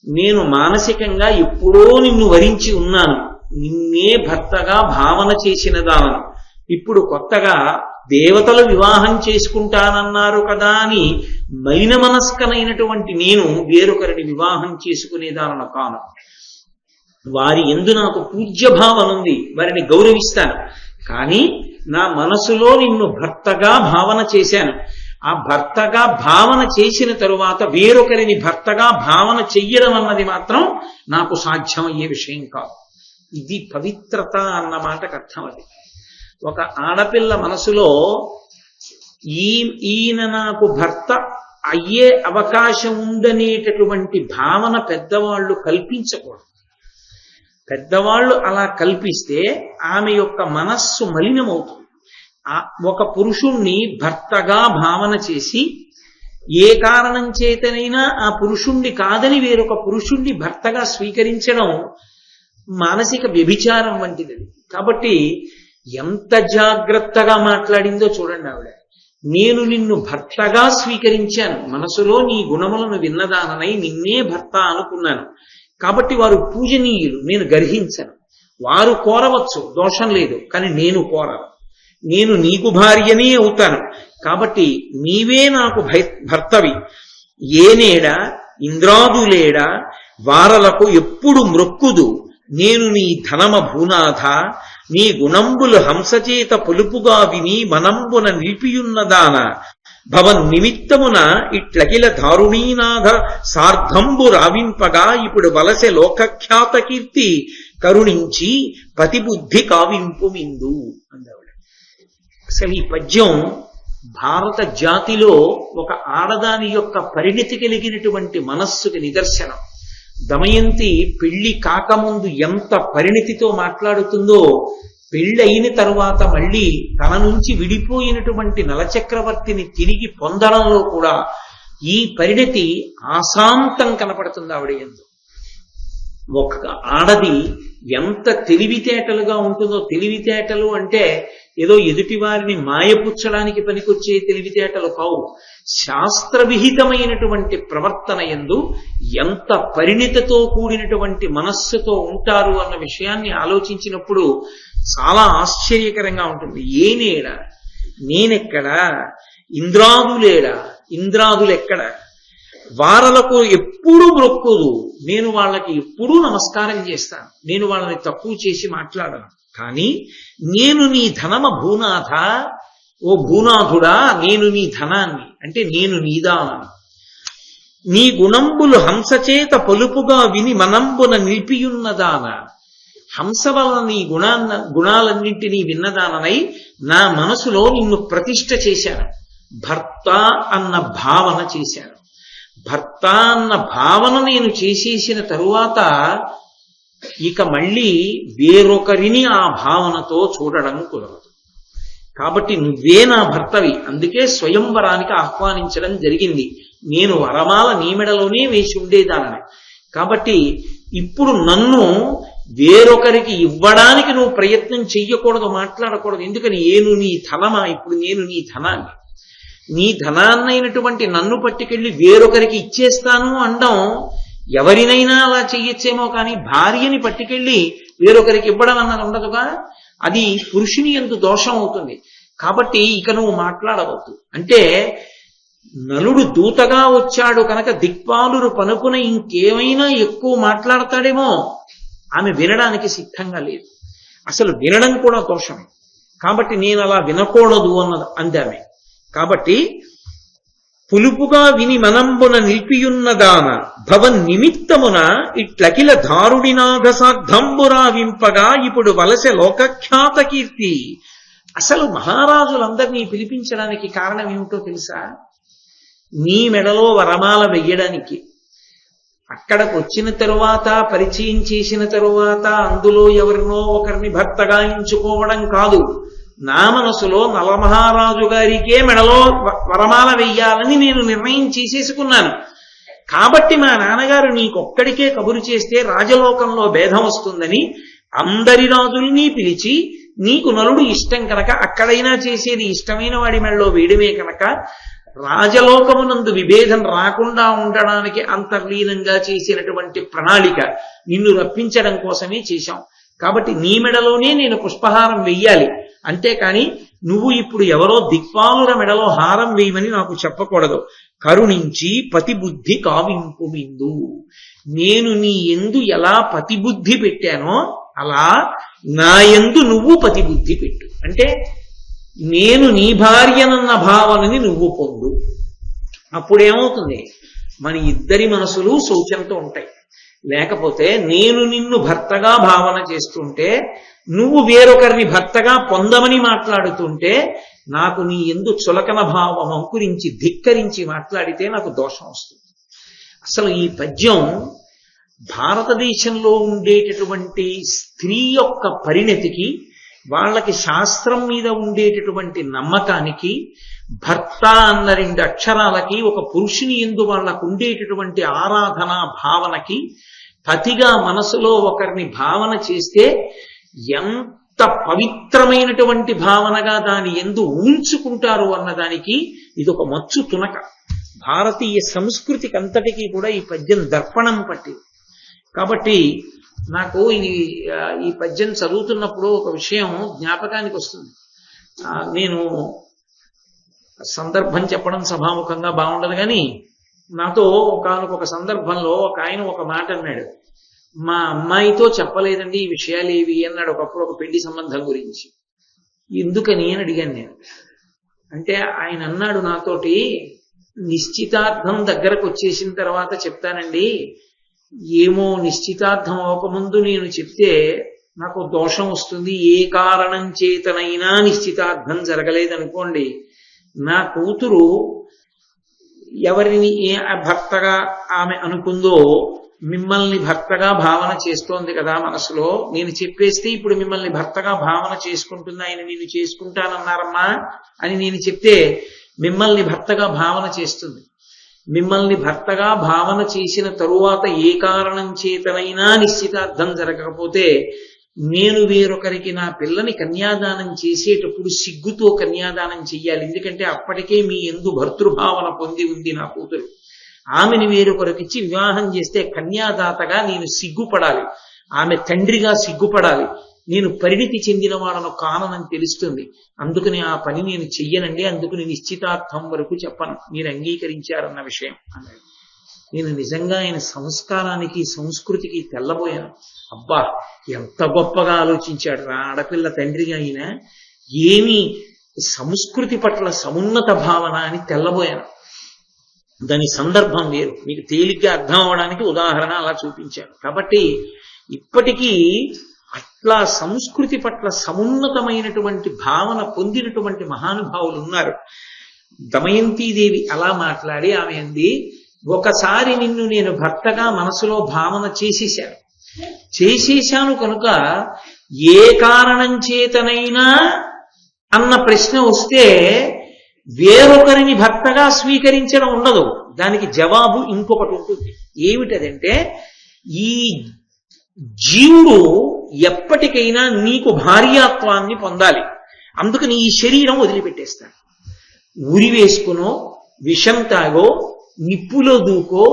S1: నేను మానసికంగా ఎప్పుడో నిన్ను వరించి ఉన్నాను, నిన్నే భర్తగా భావన చేసిన దానను. ఇప్పుడు కొత్తగా దేవతలు వివాహం చేసుకుంటానన్నారు కదా అని మైన మనస్కనైనటువంటి నేను వేరొకరిని వివాహం చేసుకునేదానను కాను. వారి యందు నాకు పూజ్యభావన ఉంది, వారిని గౌరవిస్తాను. కానీ నా మనసులో నిన్ను భర్తగా భావన చేశాను. ఆ భర్తగా భావన చేసిన తరువాత వేరొకరిని భర్తగా భావన చెయ్యడం అన్నది మాత్రం నాకు సాధ్యమయ్యే విషయం కాదు. ఇది పవిత్రత అన్న మాటకు అర్థం. అది ఒక ఆడపిల్ల మనసులో ఈయన నాకు భర్త అయ్యే అవకాశం ఉందనేటటువంటి భావన పెద్దవాళ్ళు కల్పించకూడదు. పెద్దవాళ్ళు అలా కల్పిస్తే ఆమె యొక్క మనస్సు మలినమవుతుంది. ఒక పురుషుణ్ణి భర్తగా భావన చేసి ఏ కారణం చేతనైనా ఆ పురుషుణ్ణి కాదని వేరొక పురుషుణ్ణి భర్తగా స్వీకరించడం మానసిక వ్యభిచారం వంటిది. కాబట్టి ఎంత జాగ్రత్తగా మాట్లాడిందో చూడండి ఆవిడ. నేను నిన్ను భర్తగా స్వీకరించాను, మనసులో నీ గుణములను విన్నదాననై నిన్నే భర్త అనుకున్నాను. కాబట్టి వారు పూజనీయులు, నేను గర్హించను. వారు కోరవచ్చు, దోషం లేదు, కానీ నేను కోరను. నేను నీకు భార్యనే అవుతాను. కాబట్టి నీవే నాకు భర్తవి. ఏనేడా ఇంద్రాదులేడా వారలకు ఎప్పుడు మ్రొక్కుదు. నేను నీ ధనమ భూనాథ, నీ గుణంబులు హంసచేత పొలుపుగా విని మనంబున నిలిపియున్నదాన. భవన్ నిమిత్తమున ఇట్లకిల దారుణీనాథ సార్ధంబు రావింపగా ఇప్పుడు వలసె లోకఖ్యాత కీర్తి కరుణించి పతిబుద్ధి కావింపు మిందు అందవిడ. అసలు ఈ పద్యం భారత జాతిలో ఒక ఆడదాని యొక్క పరిణితి కలిగినటువంటి మనస్సుకి నిదర్శనం. దమయంతి పెళ్లి కాకముందు ఎంత పరిణితితో మాట్లాడుతుందో, పెళ్ళయిన తరువాత మళ్ళీ తన నుంచి విడిపోయినటువంటి నలచక్రవర్తిని తిరిగి పొందడంలో కూడా ఈ పరిణితి ఆశాంతం కనపడుతుంది ఆవిడ యందు. ఒక ఆడది ఎంత తెలివితేటలుగా ఉంటుందో, తెలివితేటలు అంటే ఏదో ఎదుటి వారిని మాయపుచ్చడానికి పనికొచ్చే తెలివితేటలు కావు. శాస్త్రవిహితమైనటువంటి ప్రవర్తన యందు ఎంత పరిణితితో కూడినటువంటి మనస్సుతో ఉంటారు అన్న విషయాన్ని ఆలోచించినప్పుడు చాలా ఆశ్చర్యకరంగా ఉంటుంది. ఏనేడా, నేనెక్కడా, ఇంద్రాదులేడా, ఇంద్రాదులెక్కడ, వారలకు ఎప్పుడూ మొక్కుదు, నేను వాళ్ళకి ఎప్పుడూ నమస్కారం చేస్తాను, నేను వాళ్ళని తక్కువ చేసి మాట్లాడను. కానీ నేను నీ ధనమ భూనాథ, ఓ భూనాథుడా, నేను నీ ధనాన్ని, అంటే నేను నీదానని. నీ గుణంబులు హంసచేత పొలుపుగా విని మనంబున నిలిపియున్నదాన. హంస వలన నీ గుణాలన్నింటినీ విన్నదాననై నా మనసులో నిన్ను ప్రతిష్ఠ చేశాను. భర్త అన్న భావన చేశాను. భర్త అన్న భావన నేను చేసేసిన తరువాత ఇక మళ్ళీ వేరొకరిని ఆ భావనతో చూడడం కుదరదు. కాబట్టి నువ్వే నా భర్తవి. అందుకే స్వయంవరానికి ఆహ్వానించడం జరిగింది. నేను వరమాల నీ మెడలోనే వేసి ఉండేదానని. కాబట్టి ఇప్పుడు నన్ను వేరొకరికి ఇవ్వడానికి నువ్వు ప్రయత్నం చెయ్యకూడదు, మాట్లాడకూడదు. ఎందుకని నేను నీ ధనమా, ఇప్పుడు నేను నీ ధనాన్ని, నీ ధనాన్నైనటువంటి నన్ను పట్టుకెళ్ళి వేరొకరికి ఇచ్చేస్తాను అనడం ఎవరినైనా అలా చెయ్యొచ్చేమో, కానీ భార్యని పట్టుకెళ్ళి వేరొకరికి ఇవ్వడం అన్నది ఉండదుగా. అది పురుషుని యందు దోషం అవుతుంది. కాబట్టి ఇక నువ్వు మాట్లాడవద్దు అంటే, నలుడు దూతగా వచ్చాడు కనుక దిక్పాలురు పనుకున ఇంకేమైనా ఎక్కువ మాట్లాడతాడేమో. ఆమె వినడానికి సిద్ధంగా లేదు. అసలు వినడం కూడా దోషమే. కాబట్టి నేను అలా వినకూడదు అన్నది అందామె. కాబట్టి పులుపుగా విని మనంబున నిలిపియున్నదాన భవన్ నిమిత్తమున ఇట్లకిల దారుడినాథ సార్ధంబురా వింపగా ఇప్పుడు వలసె లోకఖ్యాత కీర్తి. అసలు మహారాజులందరినీ పిలిపించడానికి కారణం ఏమిటో తెలుసా? నీ మెడలో వరమాల వెయ్యడానికి. అక్కడికి వచ్చిన తరువాత, పరిచయం చేసిన తరువాత అందులో ఎవరినో ఒకరిని భర్తగా ఎంచుకోవడం కాదు. నా మనసులో నలమహారాజు గారికే మెడలో వరమాల వెయ్యాలని నేను నిర్ణయం చేసేసుకున్నాను. కాబట్టి మా నాన్నగారు నీకొక్కడికే కబురు చేస్తే రాజలోకంలో భేదం వస్తుందని అందరి రాజుల్ని పిలిచి, నీకు నలుడు ఇష్టం కనుక అక్కడైనా చేసేది ఇష్టమైన వాడి మెడలో వేయడమే కనుక రాజలోకమునందు విభేదం రాకుండా ఉండడానికి అంతర్లీనంగా చేసినటువంటి ప్రణాళిక నిన్ను రప్పించడం కోసమే చేశాం. కాబట్టి నీ మెడలోనే నేను పుష్పహారం వెయ్యాలి. అంతేకాని నువ్వు ఇప్పుడు ఎవరో దిక్పాలుల మెడలో హారం వేయమని నాకు చెప్పకూడదు. కరుణించి పతిబుద్ధి కావింపు మిందు. నేను నీ యందు ఎలా పతిబుద్ధి పెట్టానో అలా నా యందు నువ్వు పతిబుద్ధి పెట్టు. అంటే నేను నీ భార్యనన్న భావనని నువ్వు పొందు. అప్పుడేమవుతుంది? మన ఇద్దరి మనసులు శౌచంతో ఉంటాయి. లేకపోతే నేను నిన్ను భర్తగా భావన చేస్తుంటే నువ్వు వేరొకరిని భర్తగా పొందమని మాట్లాడుతుంటే నాకు నీ యందు చులకన భావం అంకురించి ధిక్కరించి మాట్లాడితే నాకు దోషం వస్తుంది. అసలు ఈ పద్యం భారతదేశంలో ఉండేటటువంటి స్త్రీ యొక్క పరిణతికి, వాళ్ళకి శాస్త్రం మీద ఉండేటటువంటి నమ్మకానికి, భర్త అన్న 2 అక్షరాలకి, ఒక పురుషుని యందు వాళ్ళకు ఉండేటటువంటి ఆరాధనా భావనకి, పతిగా మనసులో ఒకరిని భావన చేస్తే ఎంత పవిత్రమైనటువంటి భావనగా దాని యందు ఉంచుకుంటారు అన్నదానికి ఇది ఒక మచ్చు తునక. భారతీయ సంస్కృతికి అంతటికీ కూడా ఈ పద్యం దర్పణం పట్టింది. కాబట్టి నాకు ఈ పద్యం చదువుతున్నప్పుడు ఒక విషయం జ్ఞాపకానికి వస్తుంది. నేను సందర్భం చెప్పడం సభాముఖంగా బాగుండదు కానీ, నాతో ఒకానొక సందర్భంలో ఒక ఆయన ఒక మాట అన్నాడు. మా అమ్మాయితో చెప్పలేదండి ఈ విషయాలు ఏవి అన్నాడు ఒకప్పుడు, ఒక పెళ్లి సంబంధం గురించి. ఎందుకని అని అడిగాను నేను. అంటే ఆయన అన్నాడు నాతోటి, నిశ్చితార్థం దగ్గరకు వచ్చేసిన తర్వాత చెప్తానండి, ఏమో నిశ్చితార్థం అవ్వకముందు నేను చెప్తే నాకు దోషం వస్తుంది, ఏ కారణం చేతనైనా నిశ్చితార్థం జరగలేదనుకోండి, నా కూతురు ఎవరిని భర్తగా ఆమె అనుకుందో మిమ్మల్ని భర్తగా భావన చేస్తోంది కదా మనసులో, నేను చెప్పేస్తే ఇప్పుడు మిమ్మల్ని భర్తగా భావన చేసుకుంటుంది, ఆయన నేను చేసుకుంటానన్నారమ్మా అని నేను చెప్తే మిమ్మల్ని భర్తగా భావన చేస్తుంది. మిమ్మల్ని భర్తగా భావన చేసిన తరువాత ఏ కారణం చేతనైనా నిశ్చితార్థం జరగకపోతే నేను వేరొకరికి నా పిల్లని కన్యాదానం చేసేటప్పుడు సిగ్గుతో కన్యాదానం చెయ్యాలి. ఎందుకంటే అప్పటికే మీ యందు భర్తృభావన పొంది ఉంది నా కూతురు. ఆమెని వేరొకరికిచ్చి వివాహం చేస్తే కన్యాదాతగా నేను సిగ్గుపడాలి, ఆమె తండ్రిగా సిగ్గుపడాలి, నేను పరిణితి చెందిన వాళ్ళను కానని తెలుస్తుంది. అందుకని ఆ పని నేను చెయ్యనండి, అందుకని నిశ్చితార్థం వరకు చెప్పను, మీరు అంగీకరించారన్న విషయం అన్నాడు. నేను నిజంగా ఆయన సంస్కారానికి సంస్కృతికి తెల్లబోయాను. అబ్బా ఎంత గొప్పగా ఆలోచించాడు రా ఆడపిల్ల తండ్రిగా ఆయన, ఏమి సంస్కృతి పట్ల సమున్నత భావన అని తెల్లబోయాను. దాని సందర్భం వేరు, మీకు తేలిగ్గా అర్థం అవడానికి ఉదాహరణ అలా చూపించాను. కాబట్టి ఇప్పటికీ అట్లా సంస్కృతి పట్ల సమున్నతమైనటువంటి భావన పొందినటువంటి మహానుభావులు ఉన్నారు. దమయంతీదేవి అలా మాట్లాడి ఆమె అంది, ఒకసారి నిన్ను నేను భర్తగా మనసులో భావన చేసేశాను కనుక ఏ కారణం చేతనైనా అన్న ప్రశ్న వస్తే వేరొకరిని భర్తగా స్వీకరించడం ఉండదు. దానికి జవాబు ఇంకొకటి ఉంటుంది. ఏమిటదంటే, ఈ జీవుడు ఎప్పటికైనా నీకు భార్యాత్వాన్ని పొందాలి, అందుకని ఈ శరీరం వదిలిపెట్టేస్తాడు. ఉరి వేసుకునో, విషం తాగో, నిప్పులో దూకో,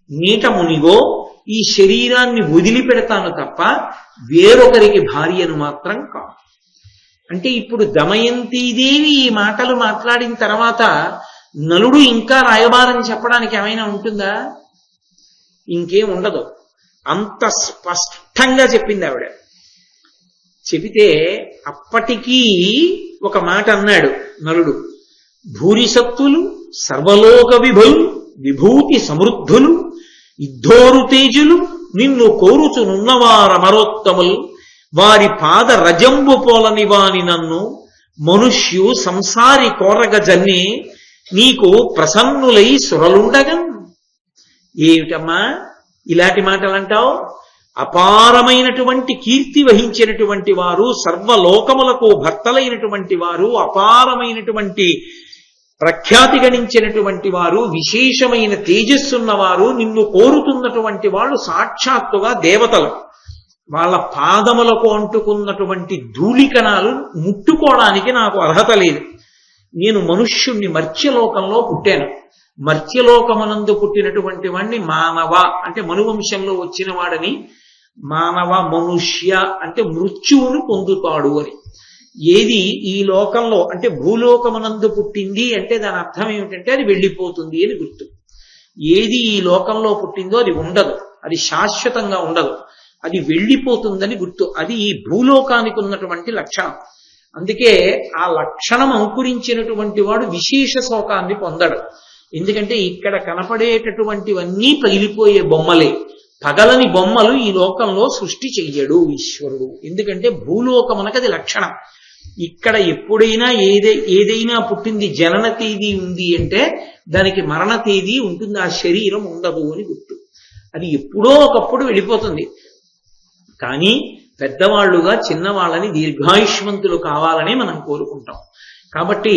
S1: నీట మునిగో ఈ శరీరాన్ని వదిలిపెడతాను తప్ప వేరొకరికి భార్యను మాత్రం కాదు. అంటే ఇప్పుడు దమయంతీదేవి ఈ మాటలు మాట్లాడిన తర్వాత నలుడు ఇంకా రాయబారం చెప్పడానికి ఏమైనా ఉంటుందా? ఇంకేం ఉండదు. అంత స్పష్టంగా చెప్పింది ఆవిడ. చెబితే అప్పటికీ ఒక మాట అన్నాడు నలుడు, భూరిసత్తులు సర్వలోక విభులు విభూతి సమృద్ధులు ఇద్దోరు తేజులు నిన్ను కోరుచునున్నవారమరోత్తములు వారి పాద రజంబు పోలని వాని నన్ను మనుష్యు సంసారి కోరగ జన్నే నీకు ప్రసన్నులై సురలుండగం. ఏమిటమ్మా ఇలాంటి మాటలు అంటావు? అపారమైనటువంటి కీర్తి వహించినటువంటి వారు, సర్వలోకములకు భర్తలైనటువంటి వారు, అపారమైనటువంటి ప్రఖ్యాతి గణించినటువంటి వారు, విశేషమైన తేజస్సున్నవారు, నిన్ను కోరుతున్నటువంటి వాళ్ళు సాక్షాత్తుగా దేవతలు. వాళ్ళ పాదములకు అంటుకున్నటువంటి ధూళికణాలు ముట్టుకోవడానికి నాకు అర్హత లేదు. నేను మనుష్యుణ్ణి మర్త్యలోకంలో పుట్టాను. మర్త్యలోకమనందు పుట్టినటువంటి వాడిని మానవ అంటే మనువంశంలో వచ్చిన వాడని, మానవ మనుష్య అంటే మృత్యువును పొందుతాడు అని. ఏది ఈ లోకంలో అంటే భూలోకమనందు పుట్టింది అంటే దాని అర్థం ఏమిటంటే అది వెళ్ళిపోతుంది అని గుర్తు. ఏది ఈ లోకంలో పుట్టిందో అది ఉండదు, అది శాశ్వతంగా ఉండదు, అది వెళ్ళిపోతుందని గుర్తు. అది ఈ భూలోకానికి ఉన్నటువంటి లక్షణం. అందుకే ఆ లక్షణం అంకురించినటువంటి వాడు విశేష శోకాన్ని పొందడు. ఎందుకంటే ఇక్కడ కనపడేటటువంటివన్నీ పగిలిపోయే బొమ్మలే. పగలని బొమ్మలు ఈ లోకంలో సృష్టి చెయ్యడు ఈశ్వరుడు. ఎందుకంటే భూలోకమునకది లక్షణం. ఇక్కడ ఎప్పుడైనా ఏదైనా పుట్టింది, జనన తేదీ ఉంది అంటే దానికి మరణ తేదీ ఉంటుంది, ఆ శరీరం ఉండదు అని గుర్తు. అది ఎప్పుడో ఒకప్పుడు వెళ్ళిపోతుంది. కానీ పెద్దవాళ్లుగా చిన్నవాళ్ళని దీర్ఘాయుష్మంతులు కావాలని మనం కోరుకుంటాం. కాబట్టి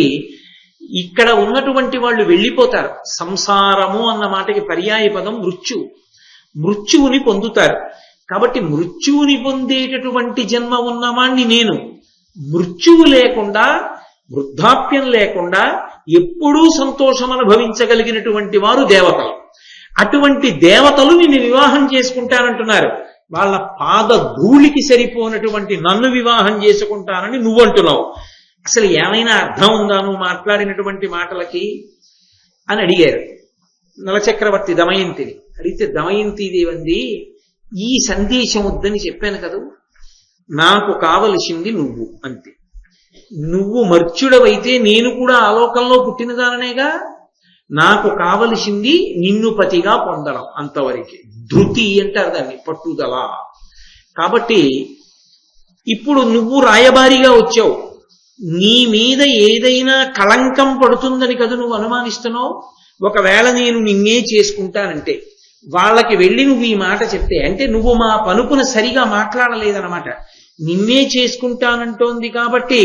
S1: ఇక్కడ ఉన్నటువంటి వాళ్ళు వెళ్ళిపోతారు. సంసారము అన్న మాటకి పర్యాయ పదం మృత్యువు. మృత్యువుని పొందుతారు. కాబట్టి మృత్యువుని పొందేటటువంటి జన్మ ఉన్నవాణ్ణి నేను. మృత్యువు లేకుండా, వృద్ధాప్యం లేకుండా ఎప్పుడూ సంతోషం అనుభవించగలిగినటువంటి వారు దేవతలు. అటువంటి దేవతలు నిన్ను వివాహం చేసుకుంటానంటున్నారు. వాళ్ళ పాద ధూళికి సరిపోనటువంటి నన్ను వివాహం చేసుకుంటానని నువ్వంటున్నావు. అసలు ఏమైనా అర్థం ఉందా నువ్వు మాట్లాడినటువంటి మాటలకి అని అడిగారు నలచక్రవర్తి దమయంతిని. అడిగితే దమయంతిదేవంది, ఈ సందేశం వద్దని చెప్పాను కదా, నాకు కావలసింది నువ్వు అంతే. నువ్వు మర్త్యుడవైతే నేను కూడా ఆలోకంలో పుట్టినదాననేగా. నాకు కావలసింది నిన్ను పతిగా పొందడం, అంతవరకే. ధృతి అంటారు దాన్ని, పట్టుదల. కాబట్టి ఇప్పుడు నువ్వు రాయబారిగా వచ్చావు. నీ మీద ఏదైనా కళంకం పడుతుందని కదా నువ్వు అనుమానిస్తున్నావు. ఒకవేళ నేను నిన్నే చేసుకుంటానంటే వాళ్ళకి వెళ్ళి నువ్వు ఈ మాట చెప్తే, అంటే నువ్వు మా పనుపున సరిగా మాట్లాడలేదన్నమాట. నిన్నే చేసుకుంటానంటోంది కాబట్టి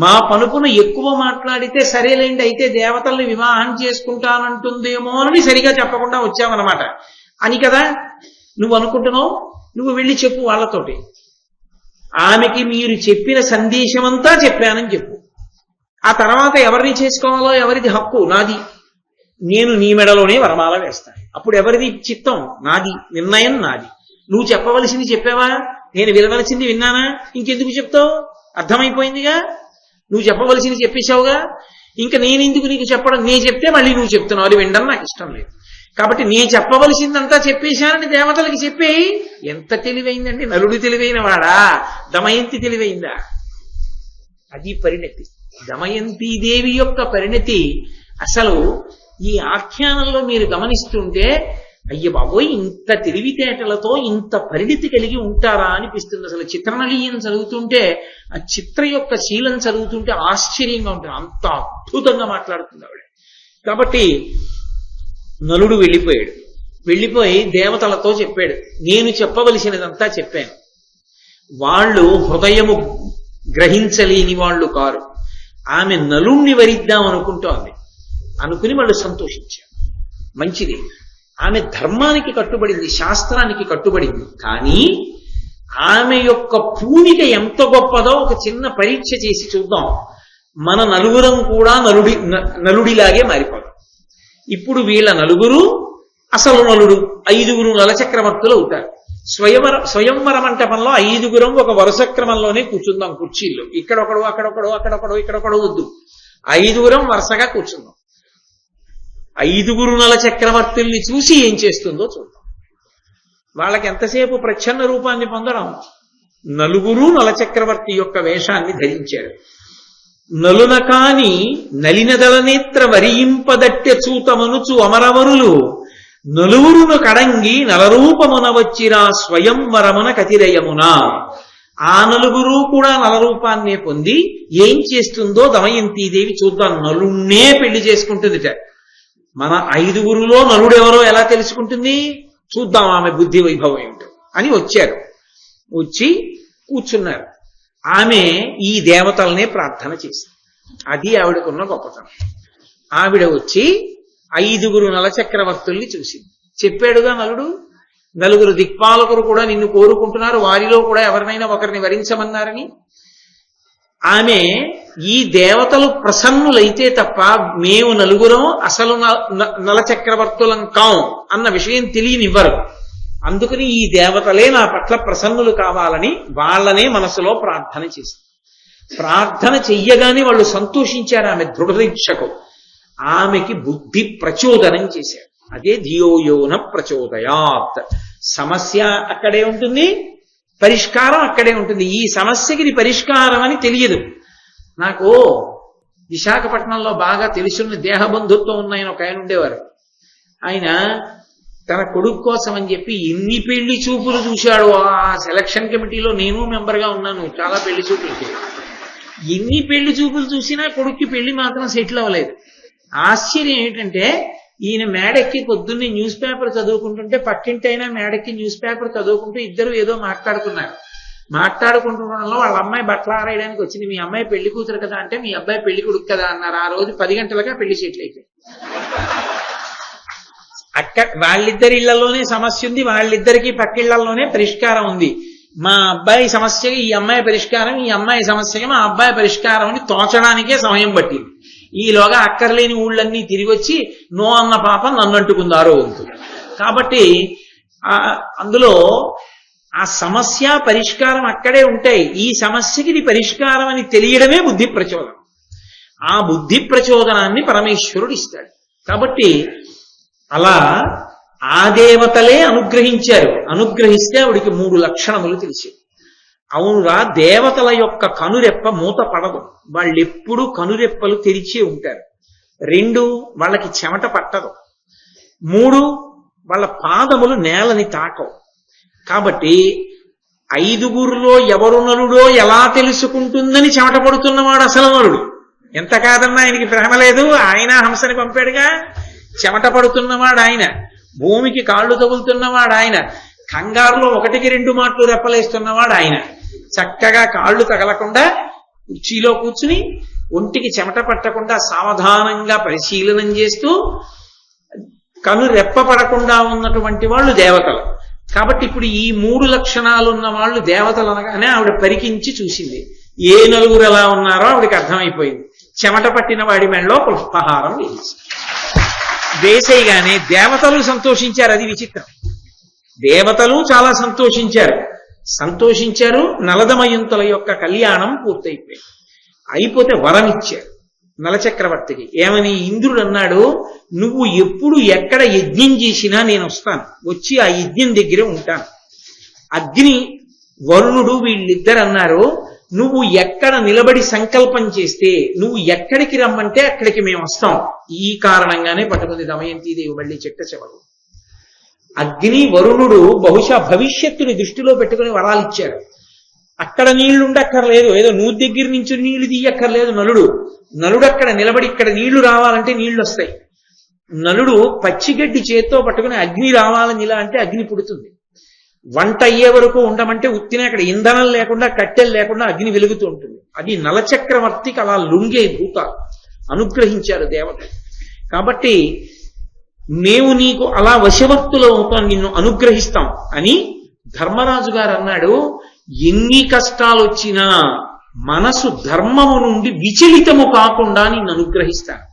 S1: మా పనుపున ఎక్కువ మాట్లాడితే సరేలేండి, అయితే దేవతల్ని వివాహం చేసుకుంటానంటుందేమో అని సరిగా చెప్పకుండా వచ్చావన్నమాట అని కదా నువ్వు అనుకుంటున్నావు. నువ్వు వెళ్ళి చెప్పు వాళ్ళతోటి, ఆమెకి మీరు చెప్పిన సందేశమంతా చెప్పానని చెప్పు. ఆ తర్వాత ఎవరిని చేసుకోవాలో ఎవరిది హక్కు నాది. నేను నీ మెడలోనే వరమాల వేస్తాను. అప్పుడు ఎవరిది చిత్తం? నాది. నిర్ణయం నాది. నువ్వు చెప్పవలసింది చెప్పావా? నేను వినవలసింది విన్నానా? ఇంకెందుకు చెప్తావు? అర్థమైపోయిందిగా. నువ్వు చెప్పవలసింది చెప్పేశావుగా. ఇంకా నేనెందుకు నీకు చెప్పడం? నేను చెప్తే మళ్ళీ నువ్వు చెప్తున్నావు, అది వినడం నాకు ఇష్టం లేదు. కాబట్టి నేను చెప్పవలసిందంతా చెప్పేశానని దేవతలకి చెప్పేయి. ఎంత తెలివైందండి! నలుడు తెలివైన వాడా? దమయంతి తెలివైందా? అది పరిణతి. దమయంతీదేవి యొక్క పరిణతి అసలు ఈ ఆఖ్యానంలో మీరు గమనిస్తుంటే, అయ్య బాబోయ్, ఇంత తెలివితేటలతో ఇంత పరిణతి కలిగి ఉంటారా అనిపిస్తుంది. అసలు చిత్రనళీయం చదువుతుంటే, ఆ చిత్ర యొక్క శీలం చదువుతుంటే ఆశ్చర్యంగా ఉంటుంది. అంత అద్భుతంగా మాట్లాడుతుంది ఆవిడ. కాబట్టి నలుడు వెళ్ళిపోయాడు. వెళ్ళిపోయి దేవతలతో చెప్పాడు, నేను చెప్పవలసినదంతా చెప్పాను. వాళ్ళు హృదయము గ్రహించలేని వాళ్ళు కారు. ఆమె నలుణ్ణి వరిద్దాం అనుకుంటోంది. అనుకుని వాళ్ళు సంతోషించారు. మంచిది. ఆమె ధర్మానికి కట్టుబడింది, శాస్త్రానికి కట్టుబడింది. కానీ ఆమె యొక్క పూనిక ఎంత గొప్పదో ఒక చిన్న పరీక్ష చేసి చూద్దాం. మన నలుగురం కూడా నలుడిలాగే మారిపోదాం. ఇప్పుడు వీళ్ళ నలుగురు అసలు నలుడు, 5గురు నలచక్రవర్తులు అవుతారు. స్వయంవర మంటపంలో 5గురం ఒక వరుస క్రమంలోనే కూర్చుందాం కుర్చీల్లో. ఇక్కడొకడు, అక్కడొకడు, అక్కడొకడు, ఇక్కడొకడు వద్దు. 5గురం వరుసగా కూర్చుందాం. 5గురు నలచక్రవర్తుల్ని చూసి ఏం చేస్తుందో చూద్దాం. వాళ్ళకి ఎంతసేపు ప్రచ్ఛన్న రూపాన్ని పొందడం. నలుగురు నలచక్రవర్తి యొక్క వేషాన్ని ధరించారు. నలున కాని నలినదలనేత్ర వరియింపదట్టె చూతమనుచు అమరవరులు నలుగురును కడంగి నలరూపమున వచ్చిరా స్వయంవరమున కతిరయమున. ఆ నలుగురు కూడా నలరూపాన్నే పొంది ఏం చేస్తుందో దమయంతీదేవి చూద్దాం. నలుణ్ణే పెళ్లి చేసుకుంటుందిట. మన 5గురులో నలుడెవరో ఎలా తెలుసుకుంటుంది చూద్దాం, ఆమె బుద్ధి వైభవం ఏమిటో అని వచ్చారు. వచ్చి కూర్చున్నారు. ఆమె ఈ దేవతలనే ప్రార్థన చేసింది. అది ఆవిడకున్న గొప్పతనం. ఆవిడ వచ్చి 5గురు నలచక్రవర్తుల్ని చూసింది. చెప్పాడుగా నలుడు, నలుగురు దిక్పాలకులు కూడా నిన్ను కోరుకుంటున్నారు, వారిలో కూడా ఎవరినైనా ఒకరిని వరించమన్నారని. ఆమె ఈ దేవతలు ప్రసన్నులైతే తప్ప మేము నలుగురం అసలు నలచక్రవర్తులం కాం అన్న విషయం తెలియనివ్వరు. అందుకని ఈ దేవతలే నా పట్ల ప్రసన్నులు కావాలని వాళ్ళనే మనసులో ప్రార్థన చేసింది. ప్రార్థన చెయ్యగానే వాళ్ళు సంతోషించారు. ఆమె దృఢదీక్షకు ఆమెకి బుద్ధి ప్రచోదనం చేశారు. అదే ధియోయోన ప్రచోదయాత్. సమస్య అక్కడే ఉంటుంది, పరిష్కారం అక్కడే ఉంటుంది. ఈ సమస్యకి పరిష్కారం అని తెలియదు. నాకు విశాఖపట్నంలో బాగా తెలుసున్న దేహబంధుత్వం ఉన్నాయని ఒక ఆయన ఉండేవారు. ఆయన తన కొడుకు కోసం అని చెప్పి ఎన్ని పెళ్లి చూపులు చూశాడు. ఆ సెలక్షన్ కమిటీలో నేను మెంబర్గా ఉన్నాను. చాలా పెళ్లి చూపులకి ఎన్ని పెళ్లి చూపులు చూసినా కొడుక్కి పెళ్లి మాత్రం సెటిల్ అవ్వలేదు. ఆశ్చర్యం ఏంటంటే ఈయన మేడెక్కి పొద్దున్నే న్యూస్ పేపర్ చదువుకుంటుంటే పక్కింటి అయినా మేడెక్కి న్యూస్ పేపర్ చదువుకుంటూ ఇద్దరు ఏదో మాట్లాడుకుంటుండడంలో వాళ్ళ అమ్మాయి బట్టలు ఆరేయడానికి వచ్చింది. మీ అమ్మాయి పెళ్లి కూతురు కదా అంటే మీ అబ్బాయి పెళ్లి కొడుకు కదా అన్నారు. ఆ రోజు 10 గంటలుగా పెళ్లి సెటిల్ అయిపోయింది. వాళ్ళిద్దరి ఇళ్లలోనే సమస్య ఉంది, వాళ్ళిద్దరికీ పక్కిళ్లలోనే పరిష్కారం ఉంది. మా అబ్బాయి సమస్యకి ఈ అమ్మాయి పరిష్కారం, ఈ అమ్మాయి సమస్యకి మా అబ్బాయి పరిష్కారం అని తోచడానికే సమయం పట్టింది. ఈలోగా అక్కర్లేని ఊళ్ళన్నీ తిరిగి వచ్చి నో అన్న పాపం నన్ను అంటుకుందారో వంతు. కాబట్టి అందులో ఆ సమస్య పరిష్కారం అక్కడే ఉంటాయి. ఈ సమస్యకి ఇది పరిష్కారం అని తెలియడమే బుద్ధి ప్రచోదనం. ఆ బుద్ధి ప్రచోదనాన్ని పరమేశ్వరుడు ఇస్తాడు. కాబట్టి అలా ఆ దేవతలే అనుగ్రహించారు. అనుగ్రహిస్తే ఆవిడికి 3 లక్షణములు తెలిసాయి. అవునురా, దేవతల యొక్క కనురెప్ప మూత పడదు. వాళ్ళెప్పుడూ కనురెప్పలు తెరిచే ఉంటారు. 2, వాళ్ళకి చెమట పట్టదు. 3, వాళ్ళ పాదములు నేలని తాకవు. కాబట్టి 5గురిలో ఎవరు నలుడో ఎలా తెలుసుకుంటుందని చెమట పడుతున్నవాడు అసలు నలుడు. ఎంత కాదన్నా ఆయనకి ప్రేమ లేదు. ఆయన హంసని పంపాడుగా. చెమట పడుతున్నవాడు ఆయన. భూమికి కాళ్ళు తగులుతున్నవాడు ఆయన. కంగారులో 1కి 2 మాటలు రెప్పలేస్తున్నవాడు ఆయన. చక్కగా కాళ్ళు తగలకుండా కుర్చీలో కూర్చుని ఒంటికి చెమట పట్టకుండా సావధానంగా పరిశీలనం చేస్తూ కను రెప్ప పడకుండా ఉన్నటువంటి వాళ్ళు దేవతలు. కాబట్టి ఇప్పుడు ఈ 3 లక్షణాలు ఉన్న వాళ్ళు దేవతలు అనగానే ఆవిడ పరికించి చూసింది. ఏ నలుగురు ఎలా ఉన్నారో ఆవిడకి అర్థమైపోయింది. చెమట పట్టిన వాడి మెళ్ళలో పుష్పహారం వేసేయగానే దేవతలు సంతోషించారు. అది విచిత్రం. దేవతలు చాలా సంతోషించారు. నలదమయంతుల యొక్క కళ్యాణం పూర్తయిపోయింది. అయిపోతే వరం ఇచ్చారు నలచక్రవర్తికి. ఏమని? ఇంద్రుడు అన్నాడు, నువ్వు ఎప్పుడు ఎక్కడ యజ్ఞం చేసినా నేను వస్తాను, వచ్చి ఆ యజ్ఞం దగ్గరే ఉంటాను. అగ్ని వరుణుడు వీళ్ళిద్దరు అన్నారు, నువ్వు ఎక్కడ నిలబడి సంకల్పం చేస్తే, నువ్వు ఎక్కడికి రమ్మంటే అక్కడికి మేము వస్తాం. ఈ కారణంగానే పట్టుకుంది దమయంతీదేవి మళ్ళీ చిట్ట చివరు. అగ్ని వరుణుడు బహుశా భవిష్యత్తుని దృష్టిలో పెట్టుకుని వరాలు ఇచ్చారు. అక్కడ నీళ్లు ఉండక్కర్లేదు, ఏదో నూతి దగ్గర నుంచి నీళ్లు తీయక్కర్లేదు. నలుడు అక్కడ నిలబడి ఇక్కడ నీళ్లు రావాలంటే నీళ్లు వస్తాయి. నలుడు పచ్చిగడ్డి చేత్తో పట్టుకుని అగ్ని రావాలని ఇలా అంటే అగ్ని పుడుతుంది. వంట అయ్యే వరకు ఉండమంటే ఉత్తినే అక్కడ ఇంధనం లేకుండా కట్టెలు లేకుండా అగ్ని వెలుగుతూ ఉంటుంది. అది నలచక్రవర్తికి అలా లొంగే భూతాలు అనుగ్రహించారు దేవత. కాబట్టి మేము నీకు అలా వశవర్తులు అవుతాం, నిన్ను అనుగ్రహిస్తాం అని ధర్మరాజు గారు అన్నాడు. ఎన్ని కష్టాలు వచ్చినా మనసు ధర్మము నుండి విచలితము కాకుండా నిన్ను అనుగ్రహిస్తాను.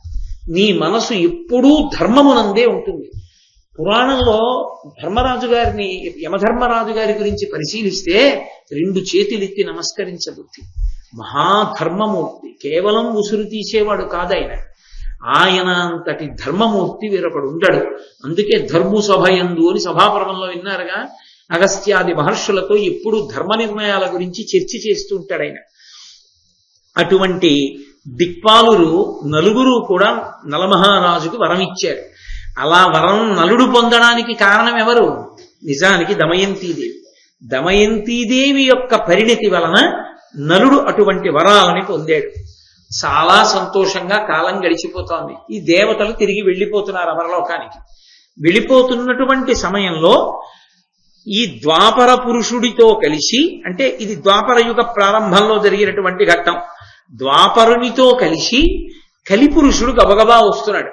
S1: నీ మనసు ఎప్పుడూ ధర్మమునందే ఉంటుంది. పురాణంలో యమధర్మరాజు గారి గురించి పరిశీలిస్తే 2 చేతులెత్తి నమస్కరించబుద్ధి. మహాధర్మమూర్తి, కేవలం ఉసురు తీసేవాడు కాదాయన. ఆయన అంతటి ధర్మమూర్తి వేరొకడు ఉండడు. అందుకే ధర్ము సభయందు అని సభాపర్వంలో విన్నారుగా. అగస్త్యాది మహర్షులతో ఎప్పుడు ధర్మ నిర్ణయాల గురించి చర్చ చేస్తూ ఉంటాడు ఆయన. అటువంటి దిక్పాలురు నలుగురు కూడా నలమహారాజుకు వరం ఇచ్చారు. అలా వరం నలుడు పొందడానికి కారణం ఎవరు? నిజానికి దమయంతీదేవి. దమయంతీదేవి యొక్క పరిణతి వలన నలుడు అటువంటి వరాలని పొందాడు. చాలా సంతోషంగా కాలం గడిచిపోతోంది. ఈ దేవతలు తిరిగి వెళ్ళిపోతున్నారు అమరలోకానికి. వెళ్ళిపోతున్నటువంటి సమయంలో ఈ ద్వాపర పురుషుడితో కలిసి, అంటే ఇది ద్వాపర యుగ ప్రారంభంలో జరిగినటువంటి ఘట్టం. ద్వాపరునితో కలిసి కలిపురుషుడు గబగబా వస్తున్నాడు.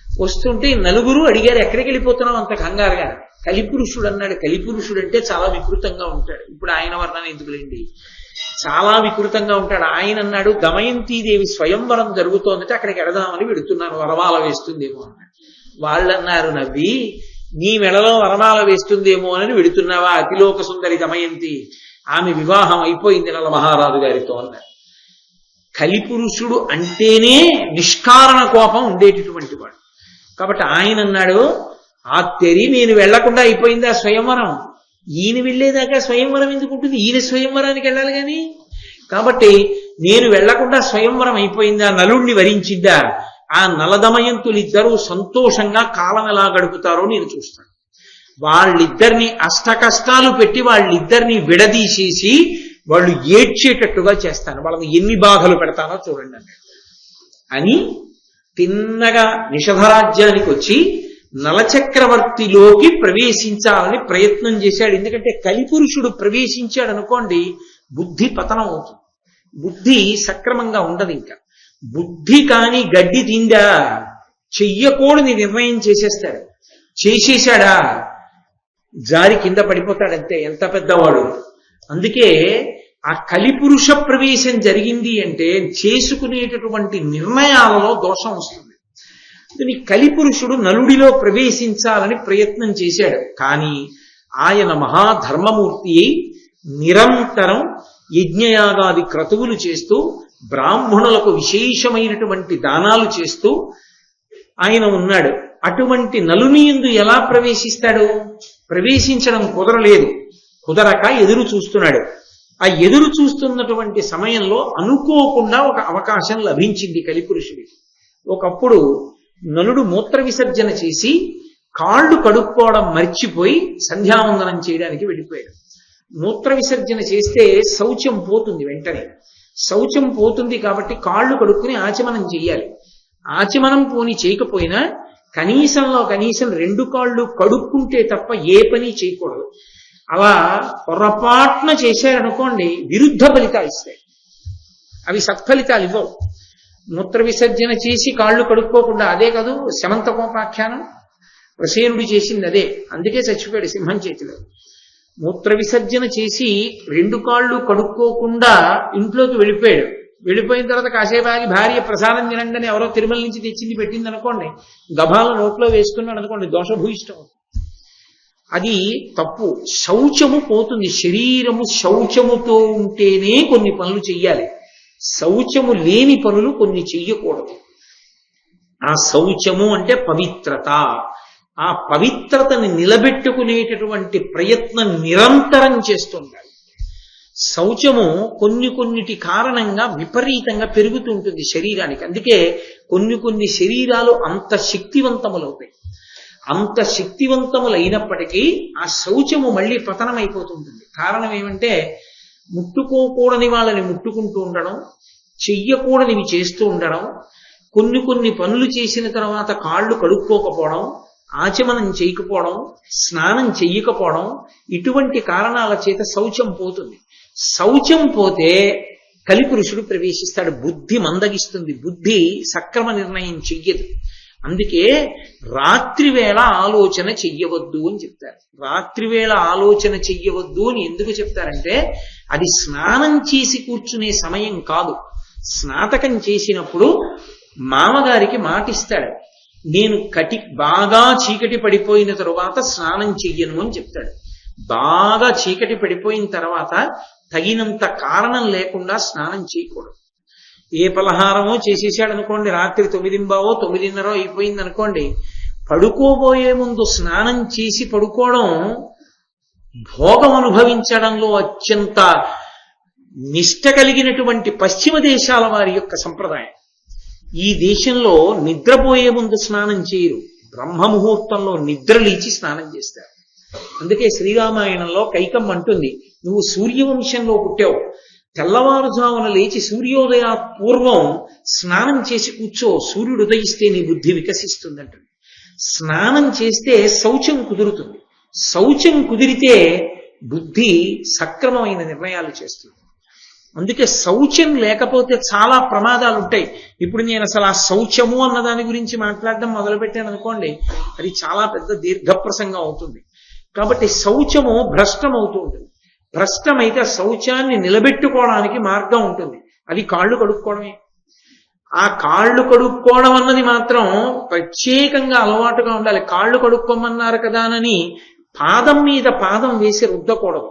S1: వస్తుంటే నలుగురు అడిగారు, ఎక్కడికి వెళ్ళిపోతున్నావు అంత కంగారుగా? కలిపురుషుడు అన్నాడు. కలిపురుషుడు అంటే చాలా వికృతంగా ఉంటాడు. ఇప్పుడు ఆయన వర్ణన ఎందుకులేండి, చాలా వికృతంగా ఉంటాడు. ఆయన అన్నాడు, దమయంతీదేవి స్వయంవరం జరుగుతోందంటే అక్కడికి వెళదామని వెడుతున్నాను, వరమాల వేస్తుందేమో అన్నాడు. వాళ్ళన్నారు నవ్వి, నీ మెడలో వరమాల వేస్తుందేమో అని వెడుతున్నావా? అతిలోక సుందరి దమయంతి, ఆమె వివాహం అయిపోయింది నల మహారాజు గారితో అన్నారు. కలిపురుషుడు అంటేనే నిష్కారణ కోపం ఉండేటటువంటి వాడు. కాబట్టి ఆయన అన్నాడు, ఆ తెరి నేను వెళ్లకుండా అయిపోయింది ఆ స్వయంవరం. ఈయన వెళ్ళేదాకా స్వయంవరం ఎందుకు ఉంటుంది? ఈయన స్వయంవరానికి వెళ్ళాలి కానీ. కాబట్టి నేను వెళ్లకుండా స్వయంవరం అయిపోయిందా, నలుణ్ణి వరించిందా, ఆ నలదమయంతులిద్దరూ సంతోషంగా కాలం ఎలా గడుపుతారో నేను చూస్తాను. వాళ్ళిద్దరిని అష్టకష్టాలు పెట్టి వాళ్ళిద్దరిని విడదీసేసి వాళ్ళు ఏడ్చేటట్టుగా చేస్తాను, వాళ్ళని ఎన్ని బాధలు పెడతానో చూడండి అన్నాడు. అని తిన్నగా నిషధరాజ్యానికి వచ్చి నలచక్రవర్తిలోకి ప్రవేశించాలని ప్రయత్నం చేశాడు. ఎందుకంటే కలిపురుషుడు ప్రవేశించాడు అనుకోండి, బుద్ధి పతనం అవుతుంది, బుద్ధి సక్రమంగా ఉండదు. ఇంకా బుద్ధి కాని గడ్డి తిందా, చెయ్యకూడని నిర్ణయం చేసేస్తాడు. చేసేశాడా జారి కింద పడిపోతాడంతే, ఎంత పెద్దవాడు. అందుకే ఆ కలిపురుష ప్రవేశం జరిగింది అంటే చేసుకునేటటువంటి నిర్ణయాలలో దోషం వస్తుంది. కలిపురుషుడు నలుడిలో ప్రవేశించాలని ప్రయత్నం చేశాడు. కానీ ఆయన మహాధర్మమూర్తి అయి నిరంతరం యజ్ఞయాగాది క్రతువులు చేస్తూ బ్రాహ్మణులకు విశేషమైనటువంటి దానాలు చేస్తూ ఆయన ఉన్నాడు. అటువంటి నలుని యందు ఎలా ప్రవేశిస్తాడు? ప్రవేశించడం కుదరక ఎదురు చూస్తున్నాడు. ఆ ఎదురు చూస్తున్నటువంటి సమయంలో అనుకోకుండా ఒక అవకాశం లభించింది కలిపురుషుడికి. ఒకప్పుడు నలుడు మూత్ర విసర్జన చేసి కాళ్ళు కడుక్కోవడం మర్చిపోయి సంధ్యావందనం చేయడానికి వెళ్ళిపోయాడు. మూత్ర విసర్జన చేస్తే శౌచం పోతుంది, వెంటనే శౌచం పోతుంది కాబట్టి కాళ్ళు కడుక్కుని ఆచమనం చెయ్యాలి. ఆచమనం పోని చేయకపోయినా కనీసంలో కనీసం 2 కాళ్ళు కడుక్కుంటే తప్ప ఏ పని చేయకూడదు. అలా పొరపాటున చేశారనుకోండి విరుద్ధ ఫలితాలు ఇస్తాయి, అవి సత్ఫలితాలు ఇవ్వవు. మూత్ర విసర్జన చేసి కాళ్ళు కడుక్కోకుండా, అదే కాదు శమంతకోపాఖ్యానం ప్రసేనుడు చేసింది అదే, అందుకే చచ్చిపోయాడు సింహం చేతిలో. మూత్ర విసర్జన చేసి 2 కాళ్ళు కడుక్కోకుండా ఇంట్లోకి వెళ్ళిపోయాడు. వెళ్ళిపోయిన తర్వాత కాసేపు ఆగి భార్య ప్రసాదం తినండి ఎవరో తిరుమల నుంచి తెచ్చింది పెట్టింది అనుకోండి, గభాలను నోట్లో వేసుకున్నాడు అనుకోండి, దోషభూయిష్టం. అది తప్పు. శౌచము పోతుంది. శరీరము శౌచముతో ఉంటేనే కొన్ని పనులు చెయ్యాలి, శౌచము లేని పనులు కొన్ని చెయ్యకూడదు. ఆ శౌచము అంటే పవిత్రత. ఆ పవిత్రతని నిలబెట్టుకునేటటువంటి ప్రయత్నం నిరంతరం చేస్తుండాలి. శౌచము కొన్నిటి కారణంగా విపరీతంగా పెరుగుతుంటుంది శరీరానికి. అందుకే కొన్ని శరీరాలు అంత శక్తివంతములవుతాయి. అంత శక్తివంతములైనప్పటికీ ఆ శౌచము మళ్ళీ పతనమైపోతుంటుంది. కారణం ఏమంటే ముట్టుకోకూడని వాళ్ళని ముట్టుకుంటూ ఉండడం, చెయ్యకూడనివి చేస్తూ ఉండడం, కొన్ని పనులు చేసిన తర్వాత కాళ్ళు కడుక్కోకపోవడం, ఆచమనం చేయకపోవడం, స్నానం చెయ్యకపోవడం, ఇటువంటి కారణాల చేత శౌచం పోతుంది. శౌచం పోతే కలిపురుషుడు ప్రవేశిస్తాడు. బుద్ధి మందగిస్తుంది, బుద్ధి సక్రమ నిర్ణయం చెయ్యదు. అందుకే రాత్రివేళ ఆలోచన చెయ్యవద్దు అని చెప్తారు. రాత్రివేళ ఆలోచన చెయ్యవద్దు అని ఎందుకు చెప్తారంటే అది స్నానం చేసి కూర్చునే సమయం కాదు. స్నాతకం చేసినప్పుడు మామగారికి మాటిస్తాడు, నేను బాగా చీకటి పడిపోయిన తరువాత స్నానం చెయ్యను అని చెప్తాడు. బాగా చీకటి పడిపోయిన తర్వాత తగినంత కారణం లేకుండా స్నానం చేయకూడదు. ఏ పలహారమో చేసేసాడు అనుకోండి, రాత్రి 9:15 9:30 అయిపోయింది అనుకోండి, పడుకోబోయే ముందు స్నానం చేసి పడుకోవడం భోగం అనుభవించడంలో అత్యంత నిష్ట కలిగినటువంటి పశ్చిమ దేశాల వారి యొక్క సంప్రదాయం. ఈ దేశంలో నిద్రపోయే ముందు స్నానం చేయరు, బ్రహ్మముహూర్తంలో నిద్రలేచి స్నానం చేస్తారు. అందుకే శ్రీరామాయణంలో కైకమ్మ అంటుంది, నువ్వు సూర్యవంశంలో పుట్టావు, తెల్లవారుజామున లేచి సూర్యోదయా పూర్వం స్నానం చేసి కూర్చో, సూర్యుడు ఉదయిస్తే నీ బుద్ధి వికసిస్తుందంటుంది. స్నానం చేస్తే శౌచం కుదురుతుంది. శౌచం కుదిరితే బుద్ధి సక్రమమైన నిర్ణయాలు చేస్తుంది. అందుకే శౌచం లేకపోతే చాలా ప్రమాదాలు ఉంటాయి. ఇప్పుడు నేను అసలు ఆ శౌచము అన్న దాని గురించి మాట్లాడడం మొదలుపెట్టాను అనుకోండి, అది చాలా పెద్ద దీర్ఘ ప్రసంగం అవుతుంది. కాబట్టి శౌచము భ్రష్టం అవుతూ ఉంటుంది. భ్రష్టమైతే శౌచాన్ని నిలబెట్టుకోవడానికి మార్గం ఉంటుంది, అది కాళ్ళు కడుక్కోవడమే. ఆ కాళ్ళు కడుక్కోవడం అన్నది మాత్రం ప్రత్యేకంగా అలవాటుగా ఉండాలి. కాళ్ళు కడుక్కోమన్నారు కదా అని పాదం మీద పాదం వేసి రుద్దకూడదు.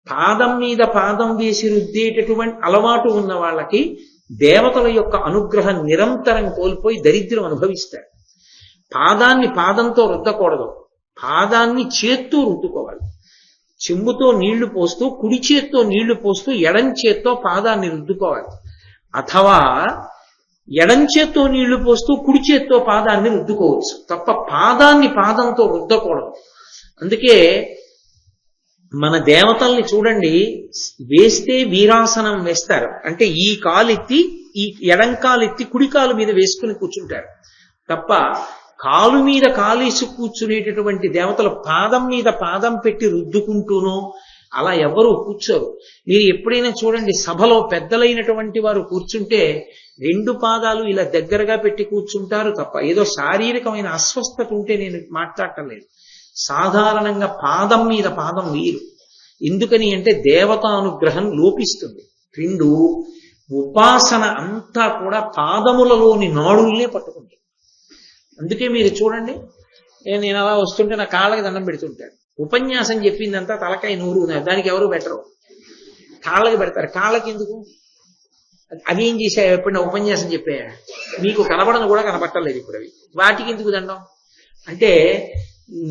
S1: పాదం మీద పాదం వేసి రుద్దేటటువంటి అలవాటు ఉన్న వాళ్ళకి దేవతల యొక్క అనుగ్రహం నిరంతరం కోల్పోయి దరిద్రం అనుభవిస్తారు. పాదాన్ని పాదంతో రుద్దకూడదు, పాదాన్ని చేత్తో రుద్దుకోవాలి. చెంబుతో నీళ్లు పోస్తూ కుడి చేత్తో నీళ్లు పోస్తూ ఎడం చేత్తో పాదాన్ని రుద్దుకోవాలి. అథవా ఎడం చేత్తో నీళ్లు పోస్తూ కుడి చేత్తో పాదాన్ని రుద్దుకోవచ్చు తప్ప పాదాన్ని పాదంతో రుద్దకూడదు. అందుకే మన దేవతల్ని చూడండి, వేస్తే వీరాసనం వేస్తారు, అంటే ఈ కాలెత్తి ఈ ఎడంకాలెత్తి కుడి కాలు మీద వేసుకుని కూర్చుంటారు తప్ప కాలు మీద కాలేసి కూర్చునేటటువంటి దేవతలు పాదం మీద పాదం పెట్టి రుద్దుకుంటూనో అలా ఎవరు కూర్చోరు. మీరు ఎప్పుడైనా చూడండి, సభలో పెద్దలైనటువంటి వారు కూర్చుంటే 2 పాదాలు ఇలా దగ్గరగా పెట్టి కూర్చుంటారు తప్ప, ఏదో శారీరకమైన అస్వస్థత ఉంటే నేను మాట్లాడటం లేదు, సాధారణంగా పాదం మీద పాదం వీరు. ఎందుకని అంటే దేవతానుగ్రహం లోపిస్తుంది. 2 ఉపాసన అంతా కూడా పాదములలోని నాడుల్నే పట్టుకుంటుంది. అందుకే మీరు చూడండి, నేను అలా వస్తుంటే నా కాళ్ళకి దండం పెడుతుంటాడు. ఉపన్యాసం చెప్పిందంతా తలకాయ నూరు, దానికి ఎవరు పెట్టరు, కాళ్ళకి పెడతారు. కాళ్ళకి ఎందుకు? అవేం చేశావు? ఎప్పుడైనా ఉపన్యాసం చెప్పాయా? మీకు కనబడను కూడా కనబట్టలేదు ఇప్పుడు అవి, వాటికి ఎందుకు దండం? అంటే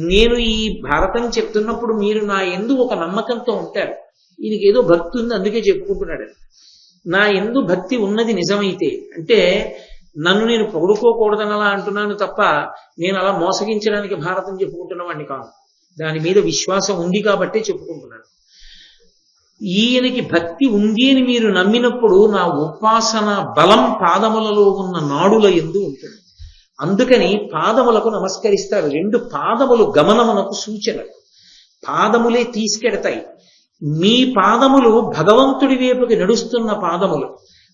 S1: నేను ఈ భారతం చెప్తున్నప్పుడు మీరు నా యందు ఒక నమ్మకంతో ఉంటారు. ఈయనకి ఏదో భక్తి ఉంది అందుకే చెప్పుకుంటున్నాడు. నా యందు భక్తి ఉన్నది నిజమైతే, అంటే నన్ను నేను పొగుడుకోకూడదని అలా అంటున్నాను తప్ప నేను అలా మోసగించడానికి భారతం చెప్పుకుంటున్న వాడిని కాదు. దాని మీద విశ్వాసం ఉంది కాబట్టే చెప్పుకుంటున్నాను. ఈయనకి భక్తి ఉంది అని మీరు నమ్మినప్పుడు నా ఉపాసన బలం పాదములలో ఉన్న నాడుల యందు ఉంటుంది. అందుకని పాదములకు నమస్కరిస్తారు. 2 పాదములు గమనమునకు సూచనలు, పాదములే తీసుకెడతాయి. మీ పాదములు భగవంతుడి వైపుకి నడుస్తున్న పాదములు,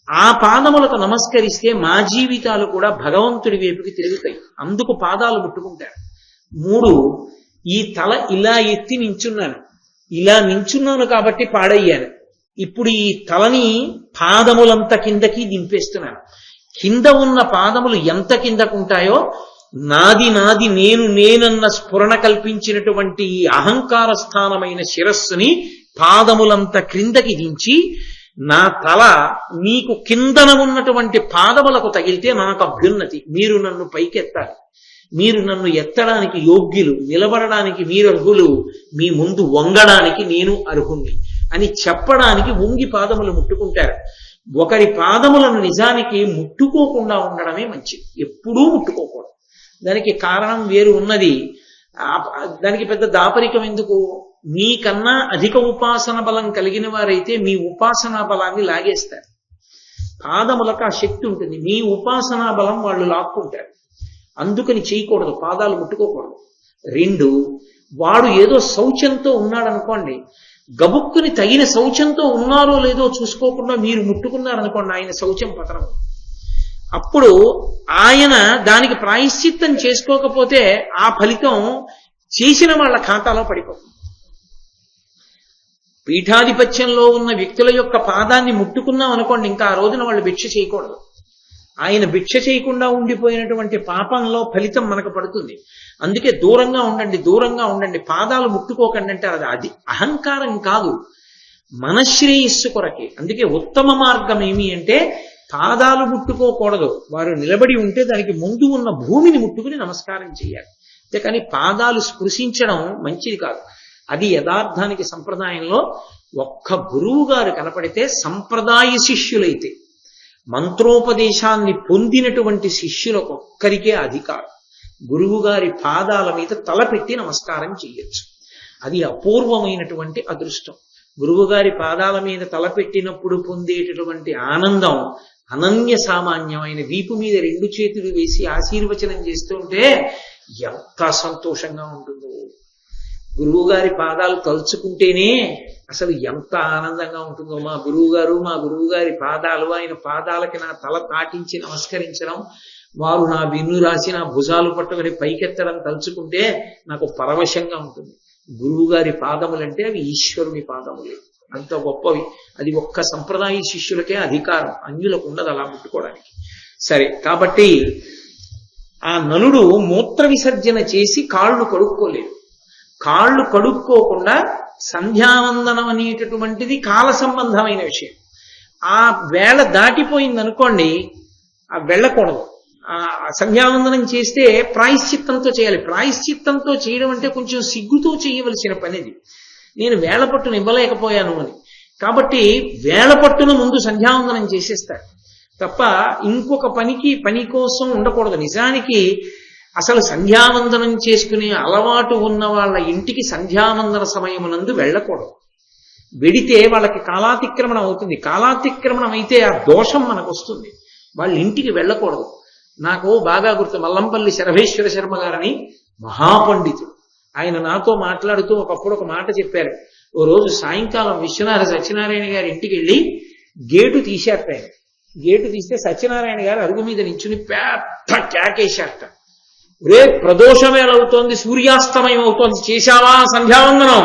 S1: ఆ పాదములకు నమస్కరిస్తే మా జీవితాలు కూడా భగవంతుడి వైపుకి తిరుగుతాయి. అందుకు పాదాలు ముట్టుకుంటారు. 3, ఈ తల ఇలా ఎత్తి నించున్నాను, ఇలా నించున్నాను కాబట్టి పాడయ్యాను. ఇప్పుడు ఈ తలని పాదములంత కిందకి దింపేస్తున్నాను. కింద ఉన్న పాదములు ఎంత కిందకుంటాయో, నాది నాది నేను నేనన్న స్ఫురణ కల్పించినటువంటి ఈ అహంకార స్థానమైన శిరస్సుని పాదములంత క్రిందకి దించి, నా తల మీకు కిందన ఉన్నటువంటి పాదములకు తగిలితే నాకు అభ్యున్నతి, మీరు నన్ను పైకెత్తాలి, మీరు నన్ను ఎత్తడానికి యోగ్యులు, నిలబడడానికి మీరు అర్హులు, మీ ముందు వంగడానికి నేను అర్హుణ్ణి అని చెప్పడానికి వంగి పాదములు ముట్టుకుంటారు. ఒకరి పాదములను నిజానికి ముట్టుకోకుండా ఉండడమే మంచిది, ఎప్పుడూ ముట్టుకోకూడదు. దానికి కారణం వేరు ఉన్నది. దానికి పెద్ద దాపరికం ఎందుకు? మీకన్నా అధిక ఉపాసన బలం కలిగిన వారైతే మీ ఉపాసనా బలాన్ని లాగేస్తారు. పాదములకు ఆ శక్తి ఉంటుంది, మీ ఉపాసనా బలం వాళ్ళు లాక్కుంటారు. అందుకని చేయకూడదు, పాదాలు ముట్టుకోకూడదు. 2, వాడు ఏదో శౌచంతో ఉన్నాడనుకోండి, గబుక్కుని తగిన శౌచంతో ఉన్నారో లేదో చూసుకోకుండా మీరు ముట్టుకున్నారనుకోండి, ఆయన శౌచం పతనం. అప్పుడు ఆయన దానికి ప్రాయశ్చిత్తం చేసుకోకపోతే ఆ ఫలితం చేసిన వాళ్ళ ఖాతాలో పడిపోతుంది. పీఠాధిపత్యంలో ఉన్న వ్యక్తుల యొక్క పాదాన్ని ముట్టుకున్నాం అనుకోండి, ఇంకా ఆ రోజున వాళ్ళు భిక్ష చేయకూడదు. ఆయన భిక్ష చేయకుండా ఉండిపోయినటువంటి పాపంలో ఫలితం మనకు పడుతుంది. అందుకే దూరంగా ఉండండి, దూరంగా ఉండండి, పాదాలు ముట్టుకోకండి అంటే అది అహంకారం కాదు, మనశ్రేయస్సు కొరకే. అందుకే ఉత్తమ మార్గం ఏమి అంటే పాదాలు ముట్టుకోకూడదు. వారు నిలబడి ఉంటే దానికి ముందు ఉన్న భూమిని ముట్టుకుని నమస్కారం చేయాలి. అంతేకాని పాదాలు స్పృశించడం మంచిది కాదు. అది యథార్థానికి సంప్రదాయంలో ఒక్క గురువు గారు కనపడితే, సంప్రదాయ శిష్యులైతే, మంత్రోపదేశాన్ని పొందినటువంటి శిష్యులకు ఒక్కరికే అధికారం గురువు గారి పాదాల మీద తలపెట్టి నమస్కారం చేయొచ్చు. అది అపూర్వమైనటువంటి అదృష్టం. గురువు గారి పాదాల మీద తలపెట్టినప్పుడు పొందేటటువంటి ఆనందం అనన్య సామాన్యమైన. వీపు మీద 2 చేతులు వేసి ఆశీర్వచనం చేస్తుంటే ఎంత సంతోషంగా ఉంటుందో. గురువు గారి పాదాలు తలుచుకుంటేనే అసలు ఎంత ఆనందంగా ఉంటుందో. మా గురువు గారి పాదాలు, ఆయన పాదాలకి నా తల తాటించి నమస్కరించడం, వారు నా వెన్ను రాసి నా భుజాలు పట్టుకుని పైకెత్తడం తలుచుకుంటే నాకు పరవశంగా ఉంటుంది. గురువు గారి పాదములంటే అవి ఈశ్వరుని పాదములే, అంత గొప్పవి. అది ఒక్క సంప్రదాయ శిష్యులకే అధికారం, అన్యులకు ఉండదు అలా ముట్టుకోవడానికి. సరే, కాబట్టి ఆ నలుడు మూత్ర విసర్జన చేసి కాళ్ళు కడుక్కోలేదు. కాళ్ళు కడుక్కోకుండా సంధ్యావందనం అనేటటువంటిది కాల సంబంధమైన విషయం. ఆ వేళ దాటిపోయింది అనుకోండి, ఆ వెళ్ళకూడదు. ఆ సంధ్యావందనం చేస్తే ప్రాయశ్చిత్తంతో చేయాలి. ప్రాయశ్చిత్తంతో చేయడం అంటే కొంచెం సిగ్గుతో చేయవలసిన పనిది. నేను వేళ పట్టును ఇవ్వలేకపోయాను అని, కాబట్టి వేళ పట్టున ముందు సంధ్యావందనం చేసేస్తాడు తప్ప ఇంకొక పని కోసం ఉండకూడదు. నిజానికి అసలు సంధ్యావందనం చేసుకునే అలవాటు ఉన్న వాళ్ళ ఇంటికి సంధ్యావందన సమయమునందు వెళ్ళకూడదు. వెడితే వాళ్ళకి కాలాతిక్రమణం అవుతుంది. కాలాతిక్రమణం అయితే ఆ దోషం మనకు వస్తుంది. వాళ్ళ ఇంటికి వెళ్ళకూడదు. నాకు బాగా గుర్తు, మల్లంపల్లి శరభేశ్వర శర్మ గారని మహాపండితుడు. ఆయన నాతో మాట్లాడుతూ ఒకప్పుడు ఒక మాట చెప్పారు. ఓ రోజు సాయంకాలం విశ్వనాథ సత్యనారాయణ గారి ఇంటికి వెళ్ళి గేటు తీశారట. ఆయన గేటు తీస్తే సత్యనారాయణ గారు అరుగు మీద నించుని పెద్ద కేకేశారట. రే ప్రదోషమేళ అవుతోంది, సూర్యాస్తమయం అవుతోంది, చేశావా సంధ్యావందనం?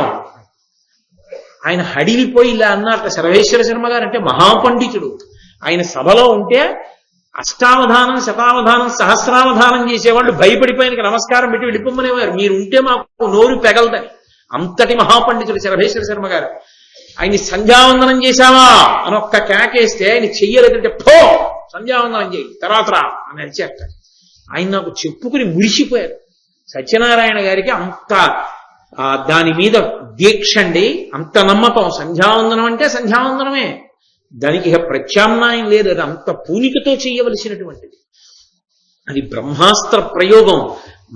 S1: ఆయన హడిలిపోయి ఇలా అన్నట్ట. సర్వేశ్వర శర్మ గారు అంటే మహాపండితుడు. ఆయన సభలో ఉంటే అష్టావధానం, శతావధానం, సహస్రావధానం చేసేవాళ్ళు భయపడిపోయినకి నమస్కారం పెట్టి వెళ్ళిపోమనేవారు. మీరుంటే మాకు నోరు పెగలదని. అంతటి మహాపండితుడు శరభేశ్వర శర్మ గారు. ఆయన సంధ్యావందనం చేశావా అని ఒక్క కేకేస్తే ఆయన చెయ్యలేదంటే పో సంధ్యావందనం చేయి తర్వాత రా అని అరిచేట. ఆయన నాకు చెప్పుకుని మురిసిపోయారు. సత్యనారాయణ గారికి అంత దాని మీద దీక్ష అండి, అంత నమ్మకం. సంధ్యావందనం అంటే సంధ్యావందనమే, దానికి ఇక ప్రత్యామ్నాయం లేదు. అది అంత పూనికతో చేయవలసినటువంటిది. అది బ్రహ్మాస్త్ర ప్రయోగం.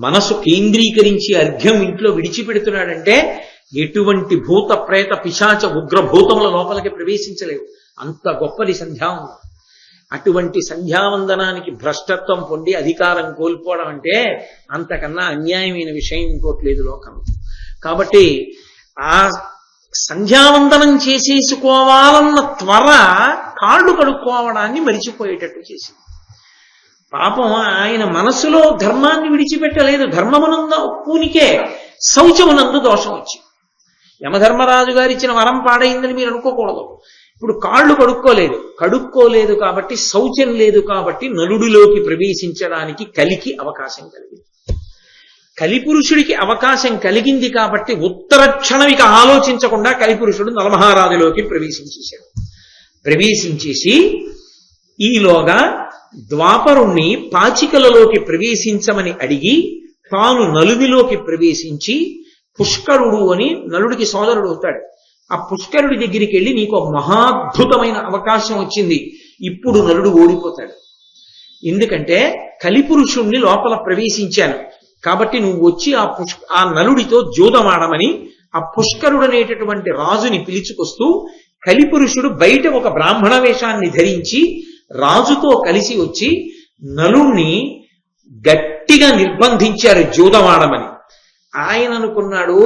S1: మనసు కేంద్రీకరించి అర్ఘ్యం ఇంట్లో విడిచిపెడుతున్నాడంటే ఎటువంటి భూత ప్రేత పిశాచ ఉగ్రభూతముల లోపలికి ప్రవేశించలేవు. అంత గొప్పది సంధ్యావందనం. అటువంటి సంధ్యావందనానికి భ్రష్టత్వం పొంది అధికారం కోల్పోవడం అంటే అంతకన్నా అన్యాయమైన విషయం ఇంకోటి లేదు లోకంలో. కాబట్టి ఆ సంధ్యావందనం చేసేసుకోవాలన్న త్వర కాళ్ళు కడుక్కోవడాన్ని మరిచిపోయేటట్టు చేసింది. పాపం ఆయన మనసులో ధర్మాన్ని విడిచిపెట్టలేదు. ధర్మమునందు పూనికే శౌచమునందు దోషం వచ్చింది. యమధర్మరాజు గారు ఇచ్చిన వరం పాడైందని మీరు అనుకోకూడదు. ఇప్పుడు కాళ్ళు కడుక్కోలేదు కాబట్టి, శౌచం లేదు కాబట్టి నలుడిలోకి ప్రవేశించడానికి కలికి అవకాశం కలిగింది. కలిపురుషుడికి అవకాశం కలిగింది కాబట్టి ఉత్తర క్షణమిక ఆలోచించకుండా కలిపురుషుడు నలమహారాజులోకి ప్రవేశించేసి ఈలోగా ద్వాపరుణ్ణి పాచికలలోకి ప్రవేశించమని అడిగి తాను నలునిలోకి ప్రవేశించి పుష్కరుడు అని నలుడికి సోదరుడు అవుతాడు. ఆ పుష్కరుడి దగ్గరికి వెళ్ళి నీకు మహాద్భుతమైన అవకాశం వచ్చింది, ఇప్పుడు నలుడు ఓడిపోతాడు. ఎందుకంటే కలిపురుషుణ్ణి లోపల ప్రవేశించాను కాబట్టి నువ్వు వచ్చి ఆ నలుడితో జూదమాడమని ఆ పుష్కరుడు అనేటటువంటి రాజుని పిలుచుకొస్తూ కలిపురుషుడు బయట ఒక బ్రాహ్మణ వేషాన్ని ధరించి రాజుతో కలిసి వచ్చి నలుణ్ణి గట్టిగా నిర్బంధించారు జూదమాడమని. ఆయన అనుకున్నాడు,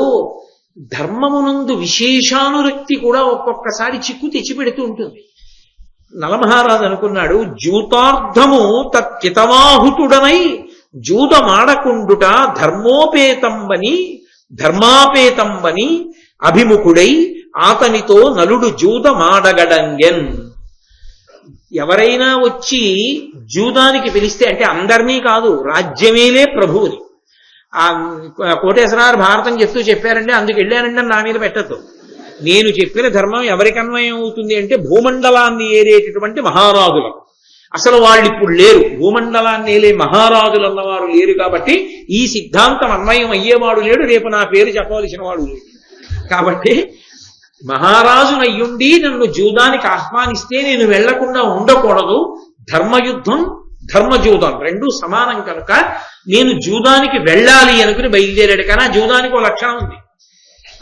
S1: ధర్మమునందు విశేషానురక్తి కూడా ఒక్కొక్కసారి చిక్కు తెచ్చిపెడుతూ ఉంటుంది. నలమహారాజు అనుకున్నాడు, జూతార్థము తత్కితవాహుతుడనై జూదమాడకుండుట ధర్మాపేతంబని అభిముఖుడై ఆతనితో నలుడు జూదమాడగడంగెన్. ఎవరైనా వచ్చి జూదానికి పిలిస్తే, అంటే అందరినీ కాదు, రాజ్యమేలే ప్రభువుని. ఆ కోటేశ్వరారు భారతం చెప్తూ చెప్పారంటే అందుకు వెళ్ళానంటే నా మీద పెట్టద్దు. నేను చెప్పిన ధర్మం ఎవరికి అన్వయం అవుతుంది అంటే భూమండలాన్ని ఏరేటటువంటి మహారాజులకు. అసలు వాళ్ళు ఇప్పుడు లేరు, భూమండలాన్ని ఏలే మహారాజులు అన్నవారు లేరు కాబట్టి ఈ సిద్ధాంతం అన్వయం అయ్యేవాడు లేడు, రేపు నా పేరు చెప్పవలసిన వాడు లేడు. కాబట్టి మహారాజునయ్యుండి నన్ను జూదానికి ఆహ్వానిస్తే నేను వెళ్లకుండా ఉండకూడదు. ధర్మయుద్ధం ధర్మజూదం రెండూ సమానం కనుక నేను జూదానికి వెళ్ళాలి అనుకుని బయలుదేరాడు. కానీ ఆ జూదానికి ఒక లక్షణం ఉంది,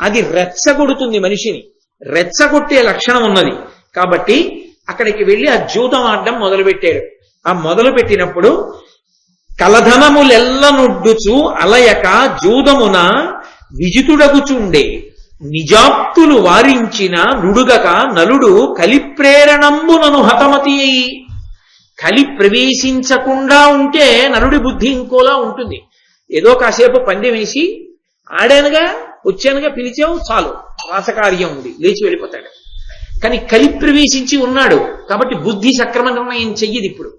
S1: అది రెచ్చగొడుతుంది మనిషిని, రెచ్చగొట్టే లక్షణం ఉన్నది. కాబట్టి అక్కడికి వెళ్ళి ఆ జూదం ఆడడం మొదలుపెట్టాడు. ఆ మొదలుపెట్టినప్పుడు కలధనములెల్లనొడ్డుచు అలయక జూదమున విజితుడగుచుండే నిజాప్తులు వారించిన నుడుగక నలుడు కలిప్రేరణంబునను హతమతి అయి. కలి ప్రవేశించకుండా ఉంటే నలుడి బుద్ధి ఇంకోలా ఉంటుంది. ఏదో కాసేపు పందెం వేసి ఆడానుగా వచ్చానుగా పిలిచావు చాలు, రాసకార్యం ఉంది, లేచి వెళ్ళిపోతాడు. కానీ కలి ప్రవేశించి ఉన్నాడు కాబట్టి బుద్ధి సక్రమ నిర్ణయం చెయ్యదు ఇప్పుడు.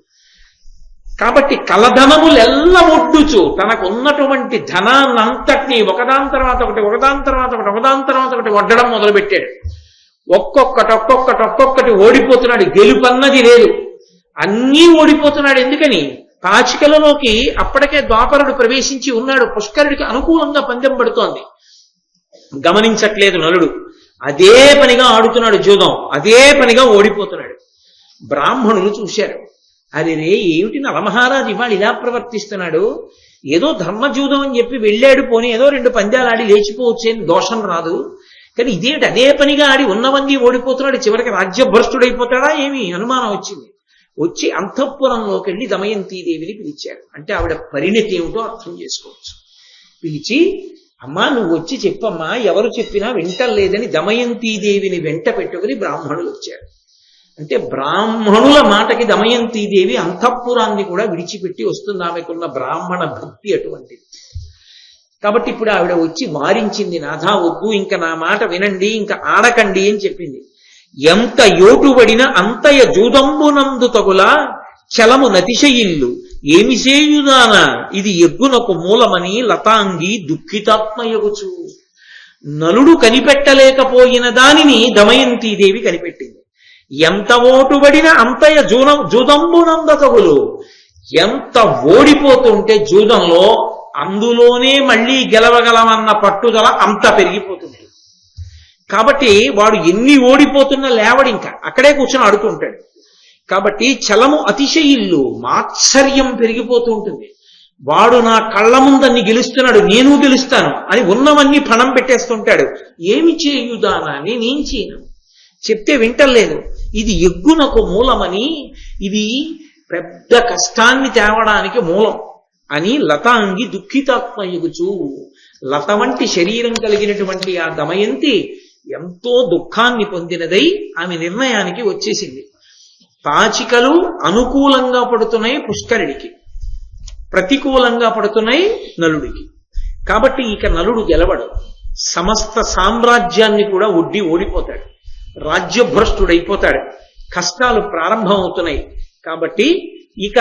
S1: కాబట్టి కలధనములెల్ల ఒడ్డుచు తనకు ఉన్నటువంటి ధనాన్నంతటినీ ఒకదాని తర్వాత ఒకటి వడ్డడం మొదలుపెట్టాడు. ఒక్కొక్కటి ఓడిపోతున్నాడు. గెలుపన్నది లేదు, అన్నీ ఓడిపోతున్నాడు. ఎందుకని? పాచికలలోకి అప్పటికే ద్వాపరుడు ప్రవేశించి ఉన్నాడు. పుష్కరుడికి అనుకూలంగా పందెం పడుతోంది, గమనించట్లేదు నలుడు. అదే పనిగా ఆడుతున్నాడు జూదం, అదే పనిగా ఓడిపోతున్నాడు. బ్రాహ్మణులు చూశారు, అరే రే, ఏమిటి నలమహారాజు ఇవాళ ఇలా ప్రవర్తిస్తున్నాడు, ఏదో ధర్మజూదం అని చెప్పి వెళ్ళాడు, పోనీ ఏదో 2 పందాలు ఆడి లేచిపోవచ్చేని దోషం రాదు, కానీ ఇదేమిటి అదే పనిగా ఆడి ఉన్నవన్నీ ఓడిపోతున్నాడు, చివరికి రాజ్యభ్రష్టుడైపోతాడా ఏమి అనుమానం వచ్చింది. వచ్చి అంతఃపురంలోకి వెళ్ళి దమయంతీదేవిని పిలిచాడు. అంటే ఆవిడ పరిణతి ఏమిటో అర్థం చేసుకోవచ్చు. పిలిచి, అమ్మా నువ్వు వచ్చి చెప్పమ్మా, ఎవరు చెప్పినా వింటలేదని దమయంతీదేవిని వెంట పెట్టుకుని బ్రాహ్మణులు వచ్చారు. అంటే బ్రాహ్మణుల మాటకి దమయంతీదేవి అంతఃపురాన్ని కూడా విడిచిపెట్టి వస్తుంది. ఆమెకున్న బ్రాహ్మణ భక్తి అటువంటిది. కాబట్టి ఇప్పుడు ఆవిడ వచ్చి వారించింది, నాథా వద్దు, ఇంకా నా మాట వినండి, ఇంకా ఆడకండి అని చెప్పింది. ఎంత యోటుబడిన అంతయ జూదంబునందు తగులా చలము నతిశయిల్లు ఏమి చేయుదాన ఇది ఎగ్గునకు మూలమని లతాంగి దుఃఖితాత్మయగుచు. నలుడు కనిపెట్టలేకపోయిన దానిని దమయంతీదేవి కనిపెట్టింది. ఎంత ఓటుబడిన అంతయ జూదంబునంద తగులు, ఎంత ఓడిపోతుంటే జూదంలో అందులోనే మళ్ళీ గెలవగలమన్న పట్టుదల అంత పెరిగిపోతుంది. కాబట్టి వాడు ఎన్ని ఓడిపోతున్నా లేవడు, ఇంకా అక్కడే కూర్చొని ఆడుతుంటాడు. కాబట్టి చలము అతిశయిల్లు, మాత్సర్యం పెరిగిపోతూ ఉంటుంది. వాడు నా కళ్ళ ముందన్ని గెలుస్తున్నాడు, నేను గెలుస్తాను అని ఉన్నవన్నీ పణం పెట్టేస్తుంటాడు. ఏమి చేయుదానా, నేనేం చేయను, చెప్తే వింటలేదు. ఇది ఎగ్గునకు మూలమని, ఇది పెద్ద కష్టాన్ని తేవడానికి మూలం అని లతాంగి దుఃఖితాత్మయుగుచు. లత వంటి శరీరం కలిగినటువంటి ఆ దమయంతి ఎంతో దుఃఖాన్ని పొందినదై ఆమె నిర్ణయానికి వచ్చేసింది. పాచికలు అనుకూలంగా పడుతున్నాయి పుష్కరుడికి, ప్రతికూలంగా పడుతున్నాయి నలుడికి. కాబట్టి ఇక నలుడు గెలవడు, సమస్త సామ్రాజ్యాన్ని కూడా ఓడిపోతాడు, రాజ్యభ్రష్టుడైపోతాడు, కష్టాలు ప్రారంభమవుతున్నాయి. కాబట్టి ఇక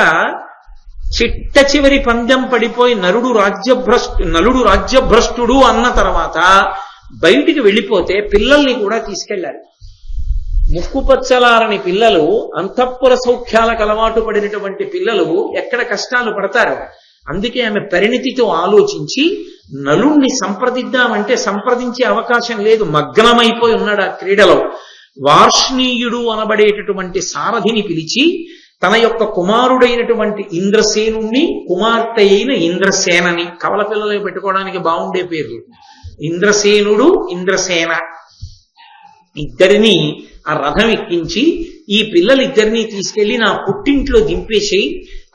S1: చిట్ట చివరి పందెం పడిపోయి నలుడు రాజ్యభ్రష్టుడు అన్న తర్వాత బయటికి వెళ్ళిపోతే పిల్లల్ని కూడా తీసుకెళ్లారు. ముక్కుపచ్చలారని పిల్లలు, అంతఃపుర సౌఖ్యాలకు అలవాటు పడినటువంటి పిల్లలు ఎక్కడ కష్టాలు పడతారు. అందుకే ఆమె పరిణితితో ఆలోచించి నలుణ్ణి సంప్రదిద్దామంటే సంప్రదించే అవకాశం లేదు, మగ్నమైపోయి ఉన్నాడు ఆ క్రీడలో. వార్ష్ణీయుడు అనబడేటటువంటి సారథిని పిలిచి తన యొక్క కుమారుడైనటువంటి ఇంద్రసేనుణ్ణి, కుమార్తె అయిన ఇంద్రసేనని, కవల పిల్లలు పెట్టుకోవడానికి బాగుండే పేర్లు, ఇంద్రసేనుడు ఇంద్రసేన, ఇద్దరిని ఆ రథం ఎక్కించి ఈ పిల్లలిద్దరినీ తీసుకెళ్లి నా పుట్టింట్లో దింపేసి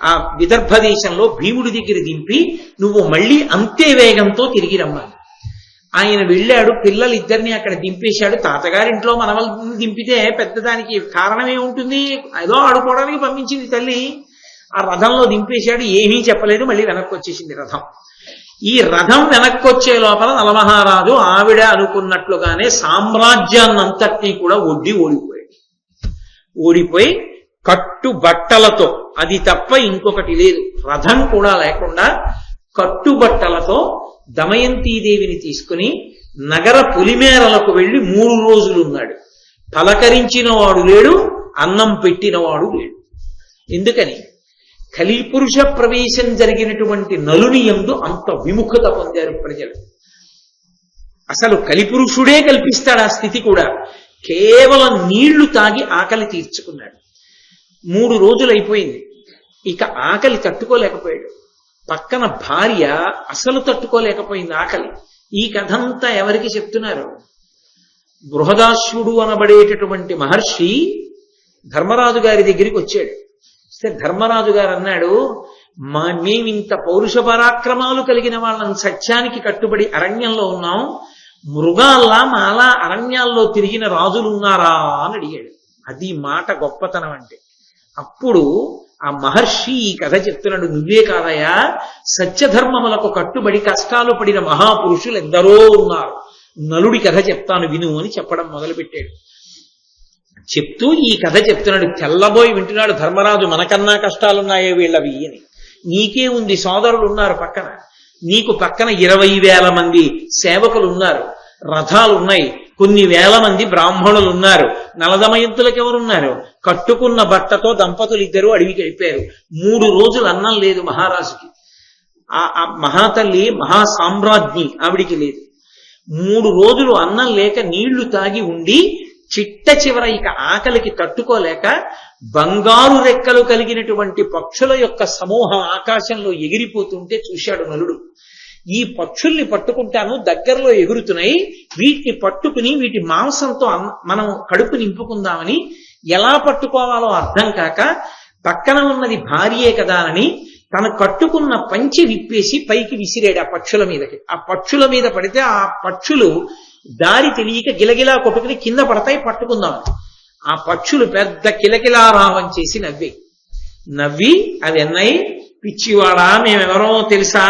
S1: ఆ విదర్భ దేశంలో భీముడి దగ్గర దింపి నువ్వు మళ్ళీ అంతే వేగంతో తిరిగి రమ్మని. ఆయన వెళ్ళాడు, పిల్లలిద్దరిని అక్కడ దింపేశాడు. తాతగారింట్లో మనవల్ని దింపితే పెద్దదానికి కారణం ఏముంటుంది, ఏదో ఆడుకోవడానికి పంపించింది తల్లి. ఆ రథంలో దింపేశాడు, ఏమీ చెప్పలేదు, మళ్ళీ వెనక్కి వచ్చేసింది రథం. ఈ రథం వెనక్కి వచ్చే లోపల నలమహారాజు ఆవిడ అనుకున్నట్లుగానే సామ్రాజ్యాన్నంతటినీ కూడా ఓడిపోయి కట్టుబట్టలతో, అది తప్ప ఇంకొకటి లేదు, రథం కూడా లేకుండా కట్టుబట్టలతో దమయంతీదేవిని తీసుకుని నగర పొలిమేరలకు వెళ్లి 3 రోజులు ఉన్నాడు. పలకరించిన వాడు లేడు, అన్నం పెట్టినవాడు లేడు. ఎందుకని? కలిపురుష ప్రవేశం జరిగినటువంటి నలుని యందు అంత విముఖత పొందారు ప్రజలు. అసలు కలిపురుషుడే కల్పిస్తాడు ఆ స్థితి కూడా. కేవలం నీళ్లు తాగి ఆకలి తీర్చుకున్నాడు. 3 రోజులు అయిపోయింది, ఇక ఆకలి తట్టుకోలేకపోయాడు. పక్కన భార్య అసలు తట్టుకోలేకపోయింది ఆకలి. ఈ కథంతా ఎవరికి చెప్తున్నారు? బృహదాశ్వుడు అనబడేటటువంటి మహర్షి ధర్మరాజు గారి దగ్గరికి వచ్చాడు. ధర్మరాజు గారు అన్నాడు, మేమింత పౌరుష పరాక్రమాలు కలిగిన వాళ్ళని సత్యానికి కట్టుబడి అరణ్యంలో ఉన్నాం, మృగాల్లా మాలా అరణ్యాల్లో తిరిగిన రాజులున్నారా అని అడిగాడు. అది మాట గొప్పతనం అంటే. అప్పుడు ఆ మహర్షి ఈ కథ చెప్తున్నాడు, నువ్వే కాదయా, సత్యధర్మములకు కట్టుబడి కష్టాలు పడిన మహాపురుషులు ఎందరో ఉన్నారు, నలుడి కథ చెప్తాను విను అని చెప్పడం మొదలుపెట్టాడు. చెప్తూ ఈ కథ చెప్తున్నాడు. తెల్లబోయి వింటున్నాడు ధర్మరాజు, మనకన్నా కష్టాలున్నాయే వీళ్ళవి అని. నీకే ఉంది, సోదరులు ఉన్నారు పక్కన, నీకు పక్కన 20,000 మంది సేవకులు ఉన్నారు, రథాలున్నాయి, కొన్ని వేల మంది బ్రాహ్మణులు ఉన్నారు. నలదమయంతులకు ఎవరున్నారు? కట్టుకున్న బట్టతో దంపతులు ఇద్దరు అడవికి వెళ్ళిపోయారు. 3 రోజులు అన్నం లేదు మహారాజుకి. ఆ మహాతల్లి మహాసామ్రాజ్ఞి, ఆవిడికి లేదు. 3 రోజులు అన్నం లేక నీళ్లు తాగి ఉండి చిట్ట చివర ఇక ఆకలికి తట్టుకోలేక బంగారు రెక్కలు కలిగినటువంటి పక్షుల యొక్క సమూహం ఆకాశంలో ఎగిరిపోతుంటే చూశాడు నలుడు. ఈ పక్షుల్ని పట్టుకుంటాను, దగ్గరలో ఎగురుతున్నాయి, వీటిని పట్టుకుని వీటి మాంసంతో మనం కడుపు నింపుకుందామని ఎలా పట్టుకోవాలో అర్థం కాక పక్కన ఉన్నది భార్యే కదా అని తను కట్టుకున్న పంచె విప్పేసి పైకి విసిరాడు ఆ పక్షుల మీదకి. ఆ పక్షుల మీద పడితే ఆ పక్షులు దారి తెలియక గిలగిలా కొట్టుకుని కింద పడతాయి, పట్టుకుందామని. ఆ పక్షులు పెద్ద కిలకిలారావం చేసి నవ్వి అవి అన్నాయి, పిచ్చివాడా, మేమెవరో తెలుసా,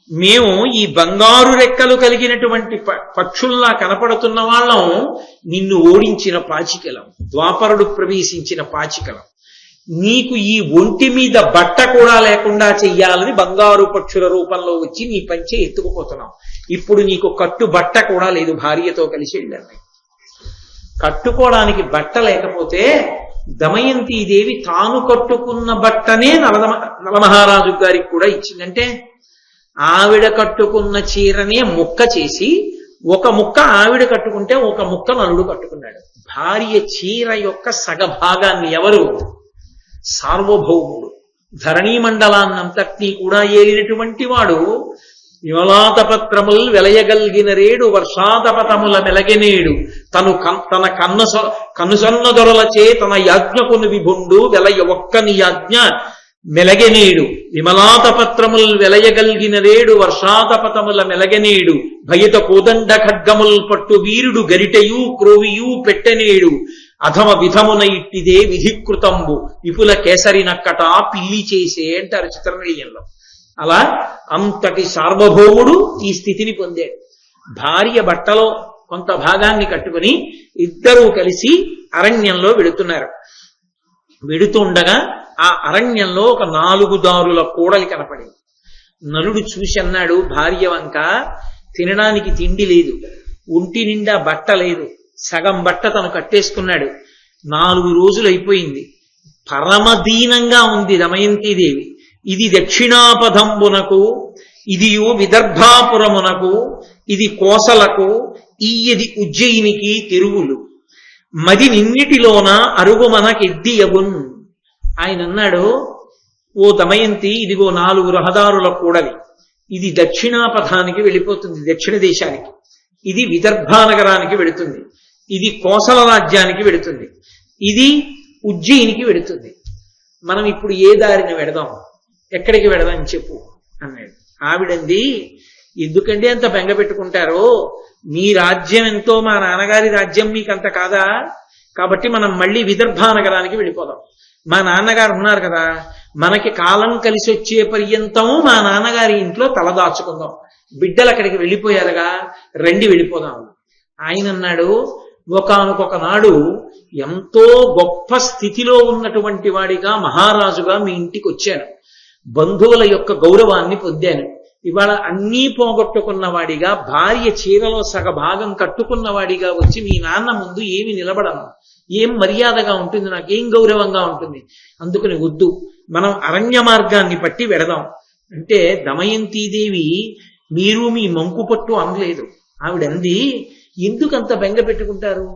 S1: మేము ఈ బంగారు రెక్కలు కలిగినటువంటి పక్షుల్లా కనపడుతున్న వాళ్ళం, నిన్ను ఓడించిన పాచికలం, ద్వాపరుడు ప్రవేశించిన పాచికలం. నీకు ఈ ఒంటి మీద బట్ట కూడా లేకుండా చెయ్యాలని బంగారు పక్షుల రూపంలో వచ్చి నీ పంచె ఎత్తుకుపోతున్నాం. ఇప్పుడు నీకు కట్టు బట్ట కూడా లేదు, భార్యతో కలిసి వెళ్ళాను. కట్టుకోవడానికి బట్ట లేకపోతే దమయంతీదేవి తాను కట్టుకున్న బట్టనే నలమహారాజు గారికి కూడా ఇచ్చిందంటే, ఆవిడ కట్టుకున్న చీరనే ముక్క చేసి ఒక ముక్క ఆవిడ కట్టుకుంటే ఒక ముక్క నలుడు కట్టుకున్నాడు. భార్య చీర యొక్క సగభాగాన్ని ఎవరు? సార్వభౌముడు, ధరణీ మండలాన్నంతటినీ కూడా ఏలినటువంటి వాడు. విమలాతపత్రముల్ వెలయగల్గిన రేడు వర్షాతపతముల మెలగెనేడు తన కన్నుసన్న దొరలచే తన యాజ్ఞకును విభుండు వెలయ ఒక్కని యాజ్ఞ మెలగెనేడు. విమలాతపత్రముల్ వెలయగల్గిన రేడు వర్షాతపతముల మెలగెనేడు భయత కోదండ ఖడ్గముల్ పట్టు వీరుడు గరిటయు క్రోవియు పెట్టెనేడు అధమ విధమున ఇట్టిదే విధికృతంబు విపుల కేసరి నక్కట పిల్లి చేసే అంటారు చిత్రనీయంలో. అలా అంతటి సార్వభౌముడు ఈ స్థితిని పొందాడు. భార్య బట్టలో కొంత భాగాన్ని కట్టుకుని ఇద్దరూ కలిసి అరణ్యంలో వెడుతున్నారు. వెడుతుండగా ఆ అరణ్యంలో ఒక 4 దారుల కూడలి కనపడింది. నలుడు చూసి అన్నాడు భార్య వంక, తినడానికి తిండి లేదు, ఒంటి నిండా బట్ట లేదు, సగం బట్ట తను కట్టేసుకున్నాడు, 4 రోజులు అయిపోయింది, పరమదీనంగా ఉంది దమయంతీదేవి. ఇది దక్షిణాపథంబునకు, ఇది విదర్భాపురమునకు, ఇది కోసలకు, ఈయది ఉజ్జయినికి తిరుగులు, మది నిన్నిటిలోన అరుగు మనకెద్దియగున్. ఆయన అన్నాడు, ఓ దమయంతి, ఇదిగో 4 రహదారుల కూడలి, ఇది దక్షిణాపథానికి వెళ్ళిపోతుంది, దక్షిణ దేశానికి, ఇది విదర్భానగరానికి వెళుతుంది, ఇది కోసల రాజ్యానికి వెళుతుంది, ఇది ఉజ్జయినికి వెళుతుంది. మనం ఇప్పుడు ఏ దారిని వెడదాం, ఎక్కడికి వెడదాం చెప్పు అన్నాడు. ఆవిడంది, ఎందుకంటే అంత బెంగ పెట్టుకుంటారో, మీ రాజ్యం ఎంతో మా నాన్నగారి రాజ్యం మీకంత కాదా, కాబట్టి మనం మళ్ళీ విదర్భానగరానికి వెళ్ళిపోదాం. మా నాన్నగారు ఉన్నారు కదా, మనకి కాలం కలిసి వచ్చే పర్యంతం మా నాన్నగారి ఇంట్లో తలదాచుకుందాం, బిడ్డలు అక్కడికి వెళ్ళిపోయారుగా, రండి వెళ్ళిపోదాం. ఆయన అన్నాడు, ఒకానొక నాడు ఎంతో గొప్ప స్థితిలో ఉన్నటువంటి వాడిగా మహారాజుగా మీ ఇంటికి వచ్చాను, బంధువుల యొక్క గౌరవాన్ని పొందాను. ఇవాళ అన్నీ పోగొట్టుకున్న వాడిగా, భార్య చీరలో సగభాగం కట్టుకున్న వాడిగా వచ్చి మీ నాన్న ముందు ఏమి నిలబడను, ఏం మర్యాదగా ఉంటుంది, నాకేం గౌరవంగా ఉంటుంది, అందుకని వద్దు, మనం అరణ్య మార్గాన్ని పట్టి వెడదాం అంటే దమయంతీదేవి మీరు మీ మంకు పట్టు అనలేదు. ఆవిడంది, ఎందుకంత బెంగ పెట్టుకుంటారు,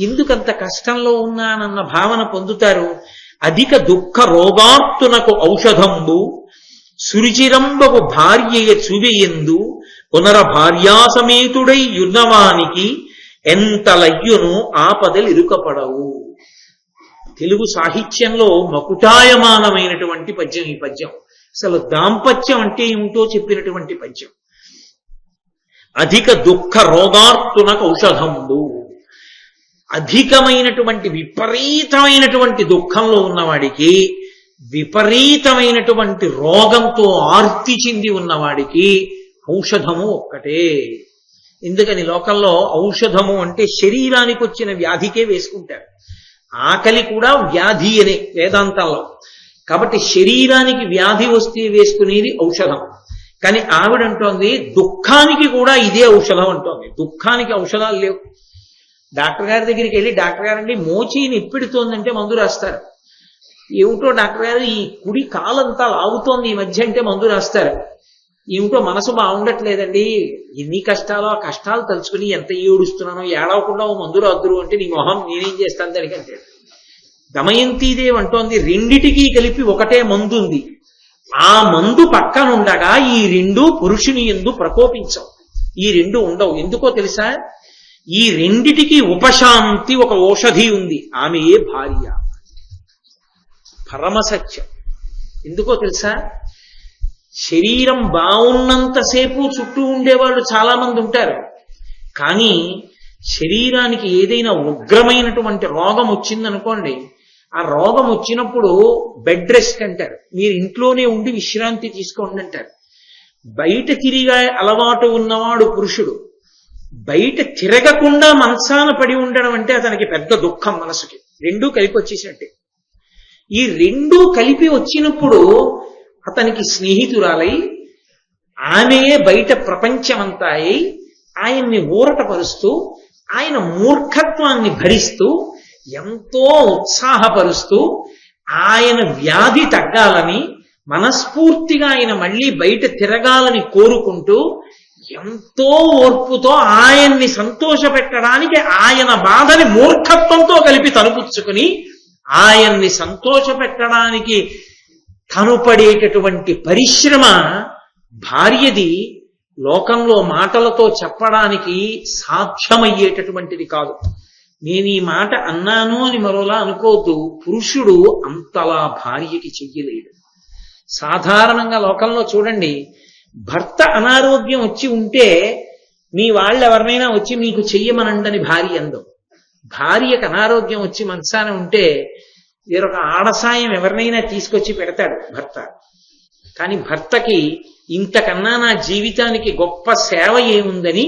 S1: ఎందుకంత కష్టంలో ఉన్నానన్న భావన పొందుతారు, అధిక దుఃఖ రోగార్తునకు ఔషధంబు సురుచిరంబకు భార్యయ చూవెయందు పునర భార్యాసమేతుడై యున్నవానికి ఎంత లయ్యును ఆపదలు ఇరుకపడవు. తెలుగు సాహిత్యంలో మకుటాయమానమైనటువంటి పద్యం ఈ పద్యం. అసలు దాంపత్యం అంటే ఏమిటో చెప్పినటువంటి పద్యం. అధిక దుఃఖ రోగార్తునకు ఔషధంబు, అధికమైనటువంటి విపరీతమైనటువంటి దుఃఖంలో ఉన్నవాడికి, విపరీతమైనటువంటి రోగంతో ఆర్తి చెంది ఉన్నవాడికి ఔషధము ఒక్కటే. ఎందుకని లోకంలో ఔషధము అంటే శరీరానికి వచ్చిన వ్యాధికే వేసుకుంటారు, ఆకలి కూడా వ్యాధి అనే వేదాంతంలో. కాబట్టి శరీరానికి వ్యాధి వస్తే వేసుకునేది ఔషధం. కానీ ఆవిడంటోంది దుఃఖానికి కూడా ఇదే ఔషధం అంటోంది. దుఃఖానికి ఔషధాలు లేవు. డాక్టర్ గారి దగ్గరికి వెళ్ళి, డాక్టర్ గారండి మోచి నిప్పిడుతోందంటే మందు రాస్తారు. ఏమిటో డాక్టర్ గారు ఈ కుడి కాలంతా లాగుతోంది ఈ మధ్య అంటే మందు రాస్తారు. ఏమిటో మనసు బాగుండట్లేదండి, ఎన్ని కష్టాలు, ఆ కష్టాలు తలుచుకుని ఎంత ఏడుస్తున్నానో, ఏడవకుండా ఓ మందులు అద్దురు అంటే నీ మొహం నేనేం చేస్తాను దానికి అంటే. దమయంతీదేవి అంటోంది రెండిటికీ కలిపి ఒకటే మందు ఉంది, ఆ మందు పక్కనుండగా ఈ రెండు పురుషుని యందు ప్రకోపించవు, ఈ రెండు ఉండవు. ఎందుకో తెలుసా? ఈ రెండిటికి ఉపశాంతి ఒక ఔషధి ఉంది, ఆమెయే భార్య. పరమసత్యం. ఎందుకో తెలుసా? శరీరం బాగున్నంతసేపు చుట్టూ ఉండేవాళ్ళు చాలా మంది ఉంటారు, కానీ శరీరానికి ఏదైనా ఉగ్రమైనటువంటి రోగం వచ్చిందనుకోండి, ఆ రోగం వచ్చినప్పుడు బెడ్ రెస్ట్ అంటారు, మీరు ఇంట్లోనే ఉండి విశ్రాంతి తీసుకోండి అంటారు. బయట తిరిగే అలవాటు ఉన్నవాడు పురుషుడు బయట తిరగకుండా మంచాన పడి ఉండడం అంటే అతనికి పెద్ద దుఃఖం మనసుకి. రెండూ కలిపి వచ్చేసినట్టే. ఈ రెండూ కలిపి వచ్చినప్పుడు అతనికి స్నేహితురాలై ఆమెయే బయట ప్రపంచమంతా అయి ఆయన్ని ఊరటపరుస్తూ ఆయన మూర్ఖత్వాన్ని భరిస్తూ ఎంతో ఉత్సాహపరుస్తూ ఆయన వ్యాధి తగ్గాలని మనస్ఫూర్తిగా ఆయన మళ్ళీ బయట తిరగాలని కోరుకుంటూ ఎంతో ఓర్పుతో ఆయన్ని సంతోషపెట్టడానికి ఆయన బాధని మూర్ఖత్వంతో కలిపి తనుపుచ్చుకుని ఆయన్ని సంతోషపెట్టడానికి తను పడేటటువంటి పరిశ్రమ భార్యది లోకంలో మాటలతో చెప్పడానికి సాధ్యమయ్యేటటువంటిది కాదు. నేను ఈ మాట అన్నాను అని మరోలా అనుకోవద్దు, పురుషుడు అంతలా భార్యకి చెయ్యలేడు. సాధారణంగా లోకంలో చూడండి, భర్త అనారోగ్యం వచ్చి ఉంటే మీ వాళ్ళు ఎవరినైనా వచ్చి మీకు చెయ్యమనండని భార్య అందో. భార్యకు అనారోగ్యం వచ్చి మనసాన ఉంటే వేరొక ఆడసాయం ఎవరినైనా తీసుకొచ్చి పెడతాడు భర్త. కానీ భర్తకి ఇంతకన్నా నా జీవితానికి గొప్ప సేవ ఏముందని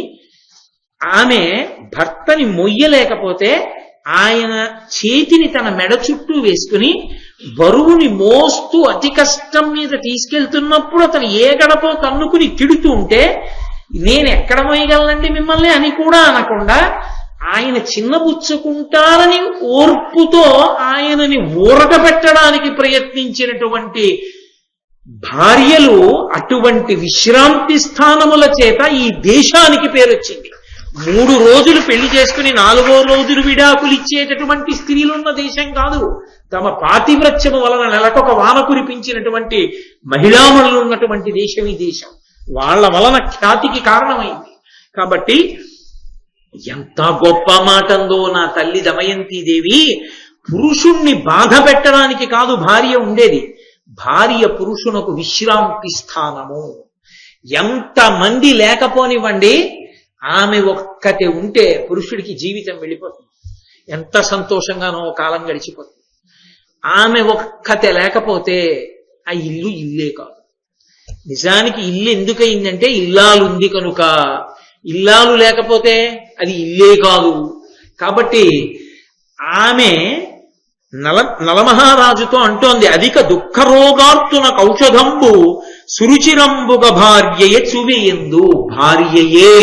S1: ఆమె భర్తని మొయ్యలేకపోతే ఆయన చేతిని తన మెడ చుట్టూ వేసుకుని బరువుని మోస్తూ అతి కష్టం మీద తీసుకెళ్తున్నప్పుడు అతను ఏ గడపో తన్నుకుని తిడుతూ ఉంటే నేను ఎక్కడ మోయగలనండి మిమ్మల్ని అని కూడా అనకుండా ఆయన చిన్నబుచ్చుకుంటారని ఓర్పుతో ఆయనని ఊరటపెట్టడానికి ప్రయత్నించినటువంటి భార్యలు అటువంటి విశ్రాంతి స్థానముల చేత ఈ దేశానికి పేరొచ్చింది. 3 రోజులు పెళ్లి చేసుకుని 4వ రోజులు విడాకులు ఇచ్చేటటువంటి స్త్రీలున్న దేశం కాదు. తమ పాతివ్రత్యము వలన నెలకొక వాన కురిపించినటువంటి మహిళామణులు ఉన్నటువంటి దేశం ఈ దేశం. వాళ్ళ వలన ఖ్యాతికి కారణమైంది. కాబట్టి ఎంత గొప్ప మాటందో నా తల్లి దమయంతీదేవి. పురుషుణ్ణి బాధ పెట్టడానికి కాదు భార్య ఉండేది, భార్య పురుషునకు విశ్రాంతి స్థానము. ఎంతమంది లేకపోనివ్వండి, ఆమె ఒక్కతే ఉంటే పురుషుడికి జీవితం వెళ్ళిపోతుంది. ఎంత సంతోషంగానో కాలం గడిచిపోతుంది. ఆమె ఒక్కతే లేకపోతే ఆ ఇల్లు ఇల్లే కాదు. నిజానికి ఇల్లు ఎందుకయిందంటే ఇల్లాలుంది కనుక. ఇల్లాలు లేకపోతే అది ఇల్లే కాదు. కాబట్టి ఆమె నలమహారాజుతో అంటోంది, అధిక దుఃఖ రోగార్తునకు ఔషధంబు సురుచిరంబుగ భార్యయే చువేయందు. భార్యయే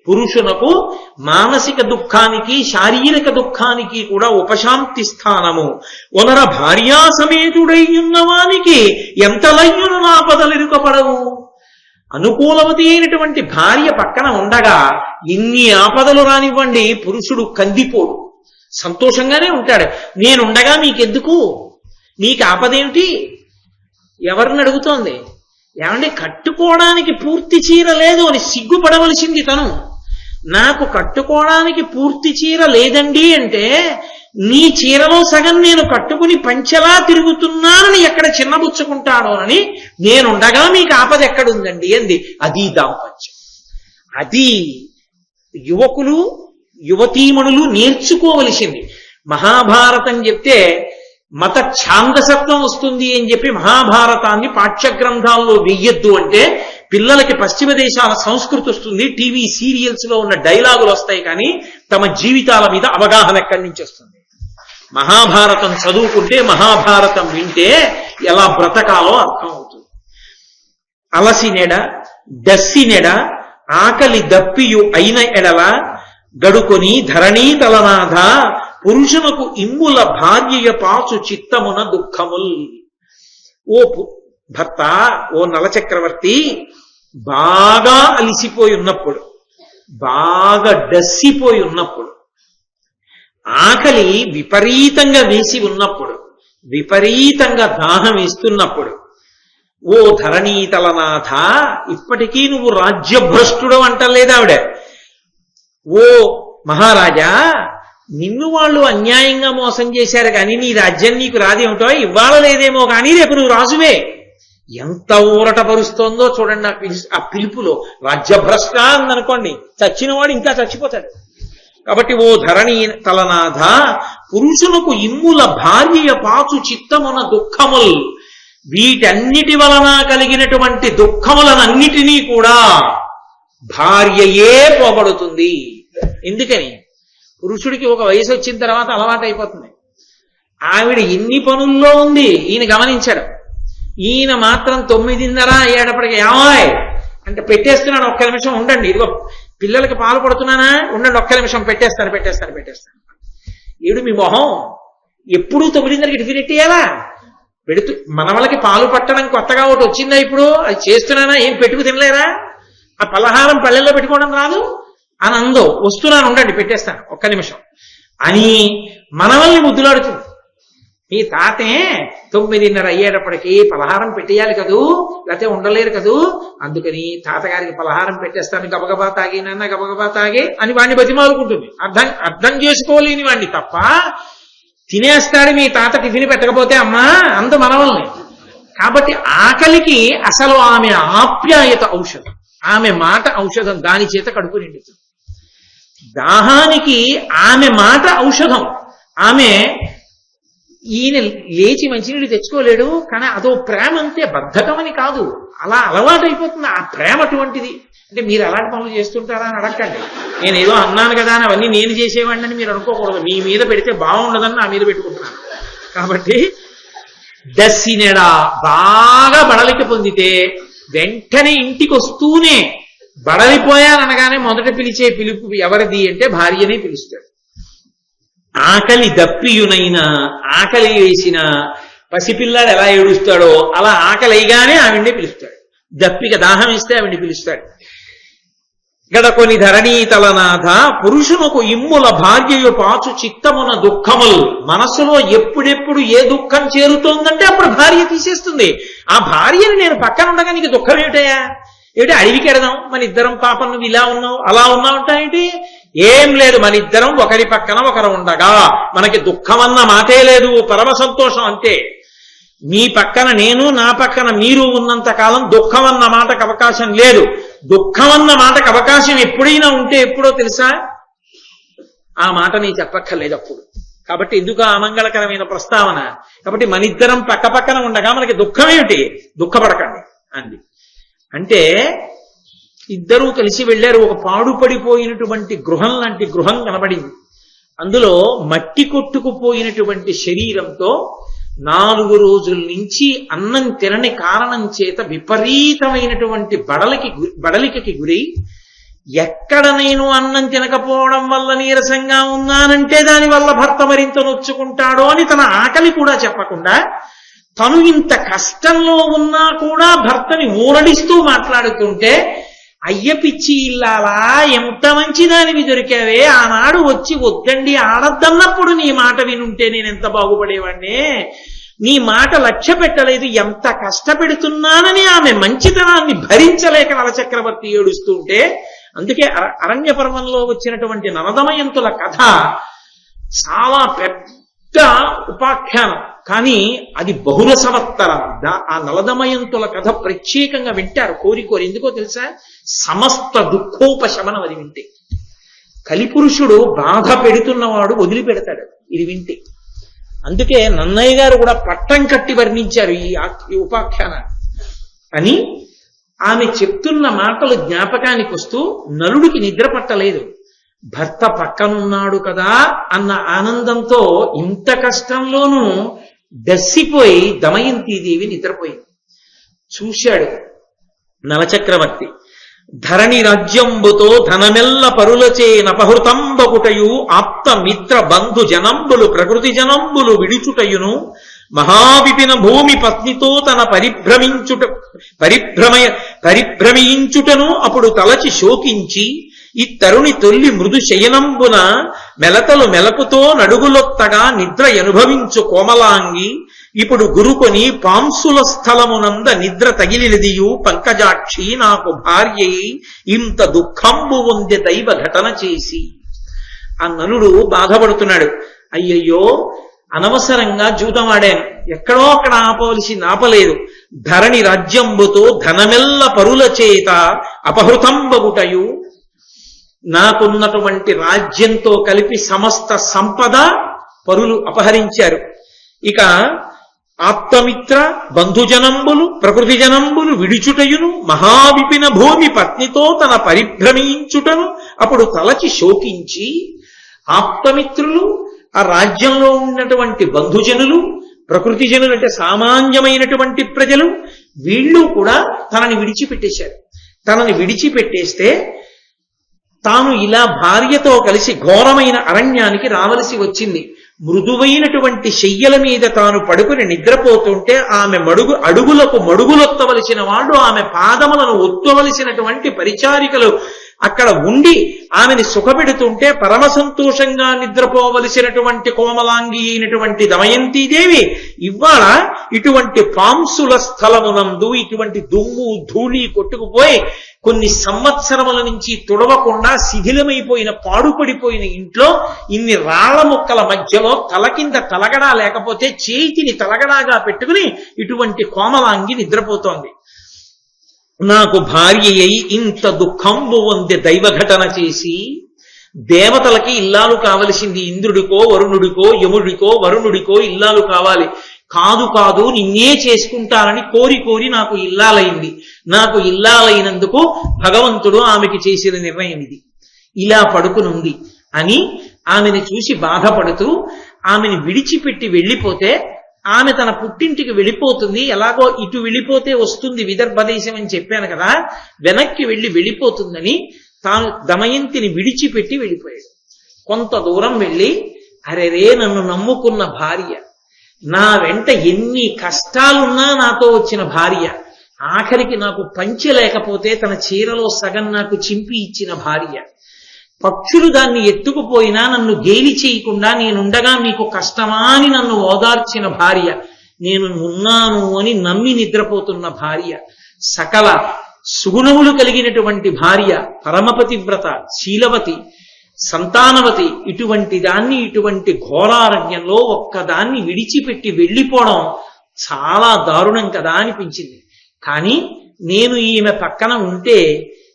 S1: పురుషునకు మానసిక దుఃఖానికి శారీరక దుఃఖానికి కూడా ఉపశాంతి స్థానము. ఒనర భార్యా సమేతుడైయున్నవానికి ఎంతలయ్యును ఆపదలెరుకపడవు. అనుకూలవతి అయినటువంటి భార్య పక్కన ఉండగా ఇన్ని ఆపదలు రానివ్వండి, పురుషుడు కందిపోడు, సంతోషంగానే ఉంటాడు. నేనుండగా మీకెందుకు, మీకు ఆపదేమిటి? ఎవరిని అడుగుతోంది? ఏమంటే కట్టుకోవడానికి పూర్తి చీర లేదు అని సిగ్గుపడవలసింది తను. నాకు కట్టుకోవడానికి పూర్తి చీర లేదండి అంటే నీ చీరలో సగం నేను కట్టుకుని పంచెలా తిరుగుతున్నానని ఎక్కడ చిన్నబుచ్చుకుంటాడోనని నేనుండగా మీకు ఆపద ఎక్కడుందండి అంది. అది దాంపత్యం. అది యువకులు యువతీమణులు నేర్చుకోవలసింది. మహాభారతం చెప్తే మత ఛాందసత్వం వస్తుంది అని చెప్పి మహాభారతాన్ని పాఠ్యగ్రంథాల్లో వెయ్యొద్దు అంటే పిల్లలకి పశ్చిమ దేశాల సంస్కృతి వస్తుంది, టీవీ సీరియల్స్ లో ఉన్న డైలాగులు వస్తాయి, కానీ తమ జీవితాల మీద అవగాహన ఎక్కడి నుంచి వస్తుంది? మహాభారతం చదువుకుంటే, మహాభారతం వింటే ఎలా బ్రతకాలో అర్థం అవుతుంది. అలసినెడ దస్సినెడ ఆకలి దప్పియు అయిన ఎడల గడుకొని ధరణీ తలనాథ పురుషునకు ఇమ్ముల భార్య పాచు చిత్తమున దుఃఖముల్. ఓ భర్త, ఓ నలచక్రవర్తి, బాగా అలిసిపోయి ఉన్నప్పుడు, బాగా డస్సిపోయి ఉన్నప్పుడు, ఆకలి విపరీతంగా వేసి ఉన్నప్పుడు, విపరీతంగా దాహం వేస్తున్నప్పుడు, ఓ ధరణీతలనాథ, ఇప్పటికీ నువ్వు రాజ్యభ్రష్టుడు అంటలేదు ఆవిడ. ఓ మహారాజా, నిన్ను వాళ్ళు అన్యాయంగా మోసం చేశారు కానీ నీ రాజ్యం నీకు రాదేమిటో, ఇవ్వాల లేదేమో కానీ రేపు నువ్వు రాజువే. ఎంత ఊరట పరుస్తోందో చూడండి ఆ పిలుపులో. రాజ్యభ్రష్ట అందనుకోండి, చచ్చినవాడు ఇంకా చచ్చిపోతాడు. కాబట్టి ఓ ధరణి తలనాథ, పురుషులకు ఇమ్ముల భార్య పాచు చిత్తమున దుఃఖముల్, వీటన్నిటి వలన కలిగినటువంటి దుఃఖములనన్నిటినీ కూడా భార్యయే పోగొడుతుంది. ఎందుకని? పురుషుడికి ఒక వయసు వచ్చిన తర్వాత అలవాటు అయిపోతుంది. ఆవిడ ఎన్ని పనుల్లో ఉంది ఈయన గమనించాడు. ఈయన మాత్రం 9:30 అయ్యేటప్పటికి ఏమాయ్ అంటే పెట్టేస్తున్నాను, ఒక్క నిమిషం ఉండండి, ఇదిగో పిల్లలకి పాలు పడుతున్నానా, ఉండండి ఒక్క నిమిషం పెట్టేస్తాను. ఏడు మీ మొహం, ఎప్పుడు 9:30కి టిఫిన్ ఎట్టేయాలా? పెడుతూ మన వాళ్ళకి పాలు పట్టడం కొత్తగా ఒకటి వచ్చిందా ఇప్పుడు, అది చేస్తున్నానా, ఏం పెట్టుకు తినలేరా, ఆ పలహారం పల్లెల్లో పెట్టుకోవడం రాదు అని అందో, వస్తున్నాను ఉండండి పెట్టేస్తాను ఒక్క నిమిషం అని మనవల్ని ముద్దులాడుతుంది. మీ తాతే 9:30 అయ్యేటప్పటికి పలహారం పెట్టేయాలి కదూ, లేకపోతే ఉండలేరు కదూ, అందుకని తాతగారికి పలహారం పెట్టేస్తాను, గబగబా తాగి నాన్న గబగబా తాగే అని వాడిని బతిమాలుకుంటుంది. అర్థం చేసుకోలేని వాడిని తప్ప తినేస్తాడు మీ తాత టిఫిన్ పెట్టకపోతే అమ్మా అంత మనవల్ని. కాబట్టి ఆకలికి అసలు ఆమె ఆప్యాయత ఔషధం, ఆమె మాట ఔషధం, దాని చేత కడుపు నిండుతుంది. దాహానికి ఆమె మాట ఔషధం. ఆమె ఈయన లేచి మంచినీళ్ళు తెచ్చుకోలేడు కానీ అదో ప్రేమ అంతే, బద్ధకం అని కాదు, అలా అలవాటు అయిపోతుంది. ఆ ప్రేమ అటువంటిది. అంటే మీరు అలాంటి పనులు చేస్తుంటారా అని అడగండి. నేను ఏదో అన్నాను కదా అని అవన్నీ నేను చేసేవాడిని అని మీరు అనుకోకూడదు. మీ మీద పెడితే బాగుండదని నా మీద పెట్టుకుంటున్నాను. కాబట్టి దస్సినెడా బాగా బడలిక పొందితే వెంటనే ఇంటికి వస్తూనే, బడలిపోయాననగానే మొదట పిలిచే పిలుపు ఎవరిది అంటే భార్యనే పిలుస్తాడు. ఆకలి దప్పియునైనా, ఆకలి వేసిన పసిపిల్లాడు ఎలా ఏడుస్తాడో అలా ఆకలి అయిగానే ఆవిడ్ని పిలుస్తాడు. దప్పిక దాహం ఇస్తే ఆవిడ్ని పిలుస్తాడు. గడకొని ధరణీతలనాథ, పురుషునకు ఇమ్ముల భార్యయు పాచు చిత్తమున దుఃఖములు, మనసులో ఎప్పుడెప్పుడు ఏ దుఃఖం చేరుతోందంటే అప్పుడు భార్య తీసేస్తుంది. ఆ భార్యని నేను పక్కన ఉండగా నీకు దుఃఖం ఏమిటయా, ఏమిటి అడవికి ఎడదాం, మన ఇద్దరం పాపం నువ్వు ఇలా ఉన్నావు అలా ఉన్నావు అంటాయేంటి? ఏం లేదు, మన ఇద్దరం ఒకరి పక్కన ఒకరు ఉండగా మనకి దుఃఖం అన్న మాటే లేదు, పరమ సంతోషం అంతే. మీ పక్కన నేను, నా పక్కన మీరు ఉన్నంత కాలం దుఃఖం అన్న మాటకు అవకాశం లేదు. దుఃఖం అన్న మాటకు అవకాశం ఎప్పుడైనా ఉంటే ఎప్పుడో తెలుసా? ఆ మాట నీ చెప్పక్కర్లేదు అప్పుడు. కాబట్టి ఎందుకు అమంగళకరమైన ప్రస్తావన? కాబట్టి మనిద్దరం పక్క పక్కన ఉండగా మనకి దుఃఖం ఏమిటి? దుఃఖపడకండి అంది. అంటే ఇద్దరూ కలిసి వెళ్ళారు. ఒక పాడుపడిపోయినటువంటి గృహం లాంటి గృహం కనబడింది. అందులో మట్టి కొట్టుకుపోయినటువంటి శరీరంతో 4 రోజుల నుంచి అన్నం తినని కారణం చేత విపరీతమైనటువంటి బడలికకి గురై, ఎక్కడ నేను అన్నం తినకపోవడం వల్ల నీరసంగా ఉన్నానంటే దానివల్ల భర్త మరింత నొచ్చుకుంటాడో అని తన ఆకలి కూడా చెప్పకుండా, తను ఇంత కష్టంలో ఉన్నా కూడా భర్తని ఊరడిస్తూ మాట్లాడుతుంటే, అయ్య పిచ్చి ఇల్లాలా, ఎంత మంచిదానివి దొరికావే, ఆనాడు వచ్చి వద్దండి ఆడద్దన్నప్పుడు నీ మాట వినుంటే నేను ఎంత బాగుపడేవాడినే, నీ మాట లక్ష్య పెట్టలేదు, ఎంత కష్టపెడుతున్నానని ఆమె మంచితనాన్ని భరించలేక నలచక్రవర్తి ఏడుస్తుంటే. అందుకే అరణ్య పర్వంలో వచ్చినటువంటి నలదమయంతుల కథ చాలా పెద్ద ఉపాఖ్యానం, కానీ అది బహురసవత్తరం. ఆ నలదమయంతుల కథ ప్రత్యేకంగా వింటారు కోరి. ఎందుకో తెలుసా? సమస్త దుఃఖోపశమనం అది వింటే. కలిపురుషుడు బాధ పెడుతున్నవాడు వదిలిపెడతాడు ఇది వింటే. అందుకే నన్నయ్య గారు కూడా పట్టం కట్టి వర్ణించారు ఈ ఉపాఖ్యానాన్ని. అని ఆమె చెప్తున్న మాటలు జ్ఞాపకానికి వస్తూ నలుడికి నిద్ర పట్టలేదు. భర్త పక్కనున్నాడు కదా అన్న ఆనందంతో ఇంత కష్టంలోనూ దస్సిపోయి దమయంతీదేవి నిద్రపోయింది. చూశాడు నలచక్రవర్తి. ధరణి రాజ్యంబుతో ధనమెల్ల పరులచే నపహృతంబకుటయు ఆప్త మిత్ర బంధు జనంబులు ప్రకృతి జనంబులు విడుచుటయును మహావిపిన భూమి పత్నితో తన పరిభ్రమించుటను అప్పుడు తలచి శోకించి ఈ తరుణి తొల్లి మృదు శయనంబున మెలతలు మెలకుతో నడుగులొత్తగా నిద్ర అనుభవించు కోమలాంగి ఇప్పుడు గురుకొని పాంసుల స్థలమునంద నిద్ర తగిలిదియు పంకజాక్షి నాకు భార్యయి ఇంత దుఃఖంబు వందె దైవ ఘటన చేసి. ఆ నలుడు బాధపడుతున్నాడు. అయ్యయ్యో, అనవసరంగా జూతమాడాను, ఎక్కడో అక్కడ ఆపలేదు. ధరణి రాజ్యంబుతో ధనమెల్ల పరుల చేత అపహృతంబగుటయు, నాకున్నటువంటి రాజ్యంతో కలిపి సమస్త సంపద పరులు అపహరించారు. ఇక ఆప్తమిత్ర బంధుజనంబులు ప్రకృతి జనంబులు విడిచుటయును మహావిపిన భూమి పత్నితో తన పరిభ్రమించుటను అప్పుడు తలచి శోకించి, ఆప్తమిత్రులు, ఆ రాజ్యంలో ఉన్నటువంటి బంధుజనులు, ప్రకృతి జనులు అంటే సామాన్యమైనటువంటి ప్రజలు, వీళ్ళు కూడా తనని విడిచిపెట్టేశారు. తనని విడిచిపెట్టేస్తే తాను ఇలా భార్యతో కలిసి ఘోరమైన అరణ్యానికి రావలసి వచ్చింది. మృదువైనటువంటి శయ్యల మీద తాను పడుకుని నిద్రపోతుంటే ఆమె అడుగులకు మడుగులొత్తవలసిన వాళ్ళు, ఆమె పాదములను ఒత్తవలసినటువంటి పరిచారికలు అక్కడ ఉండి ఆమెని సుఖపెడుతుంటే పరమ సంతోషంగా నిద్రపోవలసినటువంటి కోమలాంగి అయినటువంటి దమయంతీదేవి ఇవాళ ఇటువంటి పాంసుల స్థలమునందు ఇటువంటి దుమ్ము ధూళి కొట్టుకుపోయి కొన్ని సంవత్సరముల నుంచి తుడవకుండా శిథిలమైపోయిన పాడుపడిపోయిన ఇంట్లో ఇన్ని రాళ్ల ముక్కల మధ్యలో తల కింద తలగడా లేకపోతే చేతిని తలగడాగా పెట్టుకుని ఇటువంటి కోమలాంగి నిద్రపోతోంది. నాకు భార్య అయి ఇంత దుఃఖంబు వందె దైవఘటన చేసి. దేవతలకి ఇల్లాలు కావలసింది, ఇంద్రుడికో వరుణుడికో యముడికో వరుణుడికో ఇల్లాలు కావాలి. కాదు కాదు, నిన్నే చేసుకుంటానని కోరి కోరి నాకు ఇల్లాలైంది. నాకు ఇల్లాలైనందుకు భగవంతుడు ఆమెకి చేసిన నిర్ణయం ఇది. ఇలా పడుకునుంది అని ఆమెను చూసి బాధపడుతూ ఆమెను విడిచిపెట్టి వెళ్ళిపోతే ఆమె తన పుట్టింటికి వెళ్ళిపోతుంది. ఎలాగో ఇటు వెళ్ళిపోతే వస్తుంది విదర్భ దేశం అని చెప్పాను కదా, వెనక్కి వెళ్ళిపోతుందని తాను దమయంతిని విడిచిపెట్టి వెళ్ళిపోయాడు. కొంత దూరం వెళ్ళి, అరెరే నన్ను నమ్ముకున్న భార్య, నా వెంట ఎన్ని కష్టాలున్నా నాతో వచ్చిన భార్య, ఆఖరికి నాకు పంచె లేకపోతే తన చీరలో సగం నాకు చింపి ఇచ్చిన భార్య, పక్షులు దాన్ని ఎత్తుకుపోయినా నన్ను గేలి చేయకుండా నేనుండగా మీకు కష్టమా అని నన్ను ఓదార్చిన భార్య, నేను ఉన్నాను అని నమ్మి నిద్రపోతున్న భార్య, సకల సుగుణములు కలిగినటువంటి భార్య, పరమపతివ్రత, శీలవతి, సంతానవతి, ఇటువంటి దాన్ని ఇటువంటి ఘోరారణ్యంలో ఒక్కదాన్ని విడిచిపెట్టి వెళ్ళిపోవడం చాలా దారుణం కదా అనిపించింది. కానీ నేను ఈమె పక్కన ఉంటే,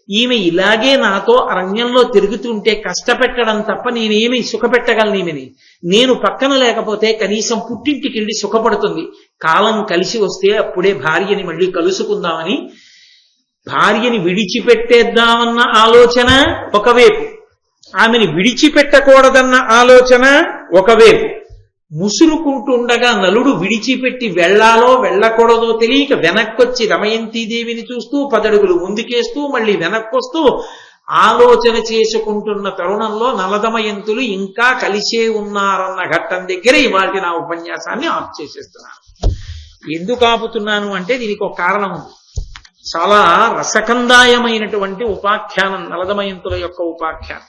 S1: ఈమె ఇలాగే నాతో అరణ్యంలో తిరుగుతుంటే కష్టపెట్టడం తప్ప నేనేమి సుఖపెట్టగలను ఈమెని. నేను పక్కన లేకపోతే కనీసం పుట్టింటికి వెళ్ళి సుఖపడుతుంది. కాలం కలిసి వస్తే అప్పుడే భార్యని మళ్ళీ కలుసుకుందామని భార్యని విడిచిపెట్టేద్దామన్న ఆలోచన ఒకవైపు, ఆమెని విడిచిపెట్టకూడదన్న ఆలోచన ఒకవైపు. ముసురుకుంటుండగా నలుడు విడిచిపెట్టి వెళ్లాలో వెళ్ళకూడదో తెలియక వెనక్కొచ్చి దమయంతీదేవిని చూస్తూ 10 అడుగులు ముందుకేస్తూ మళ్ళీ వెనక్కొస్తూ ఆలోచన చేసుకుంటున్న తరుణంలో నలదమయంతులు ఇంకా కలిసే ఉన్నారన్న ఘట్టం దగ్గర ఇవాళ నా ఉపన్యాసాన్ని ఆఫ్ చేసేస్తున్నాను. ఎందుకు ఆపుతున్నాను అంటే దీనికి ఒక కారణం ఉంది. చాలా రసకందాయమైనటువంటి ఉపాఖ్యానం నలదమయంతుల యొక్క ఉపాఖ్యానం.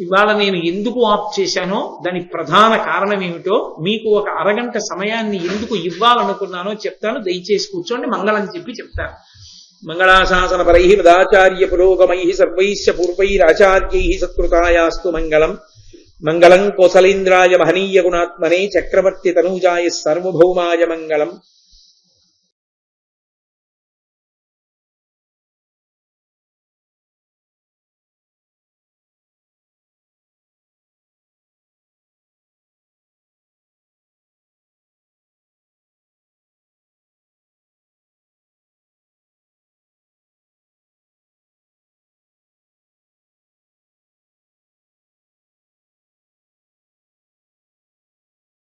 S1: ఇవాళ నేను ఎందుకు ఆఫ్ చేశానో దాని ప్రధాన కారణం ఏమిటో మీకు ఒక అరగంట సమయాన్ని ఎందుకు ఇవ్వాలనుకున్నానో చెప్తాను. దయచేసి కూర్చోండి, మంగళం చెప్పి చెప్తాను. మంగళాశాసన పరై మదాచార్య పురోగమై సర్వైశ్చ పూర్వైరాచార్యై సత్కృతాయాస్తు మంగళం. మంగళం కోసలేంద్రాయ మహనీయ గుణాత్మనే చక్రవర్తి తనూజాయ సార్వభౌమాయ మంగళం.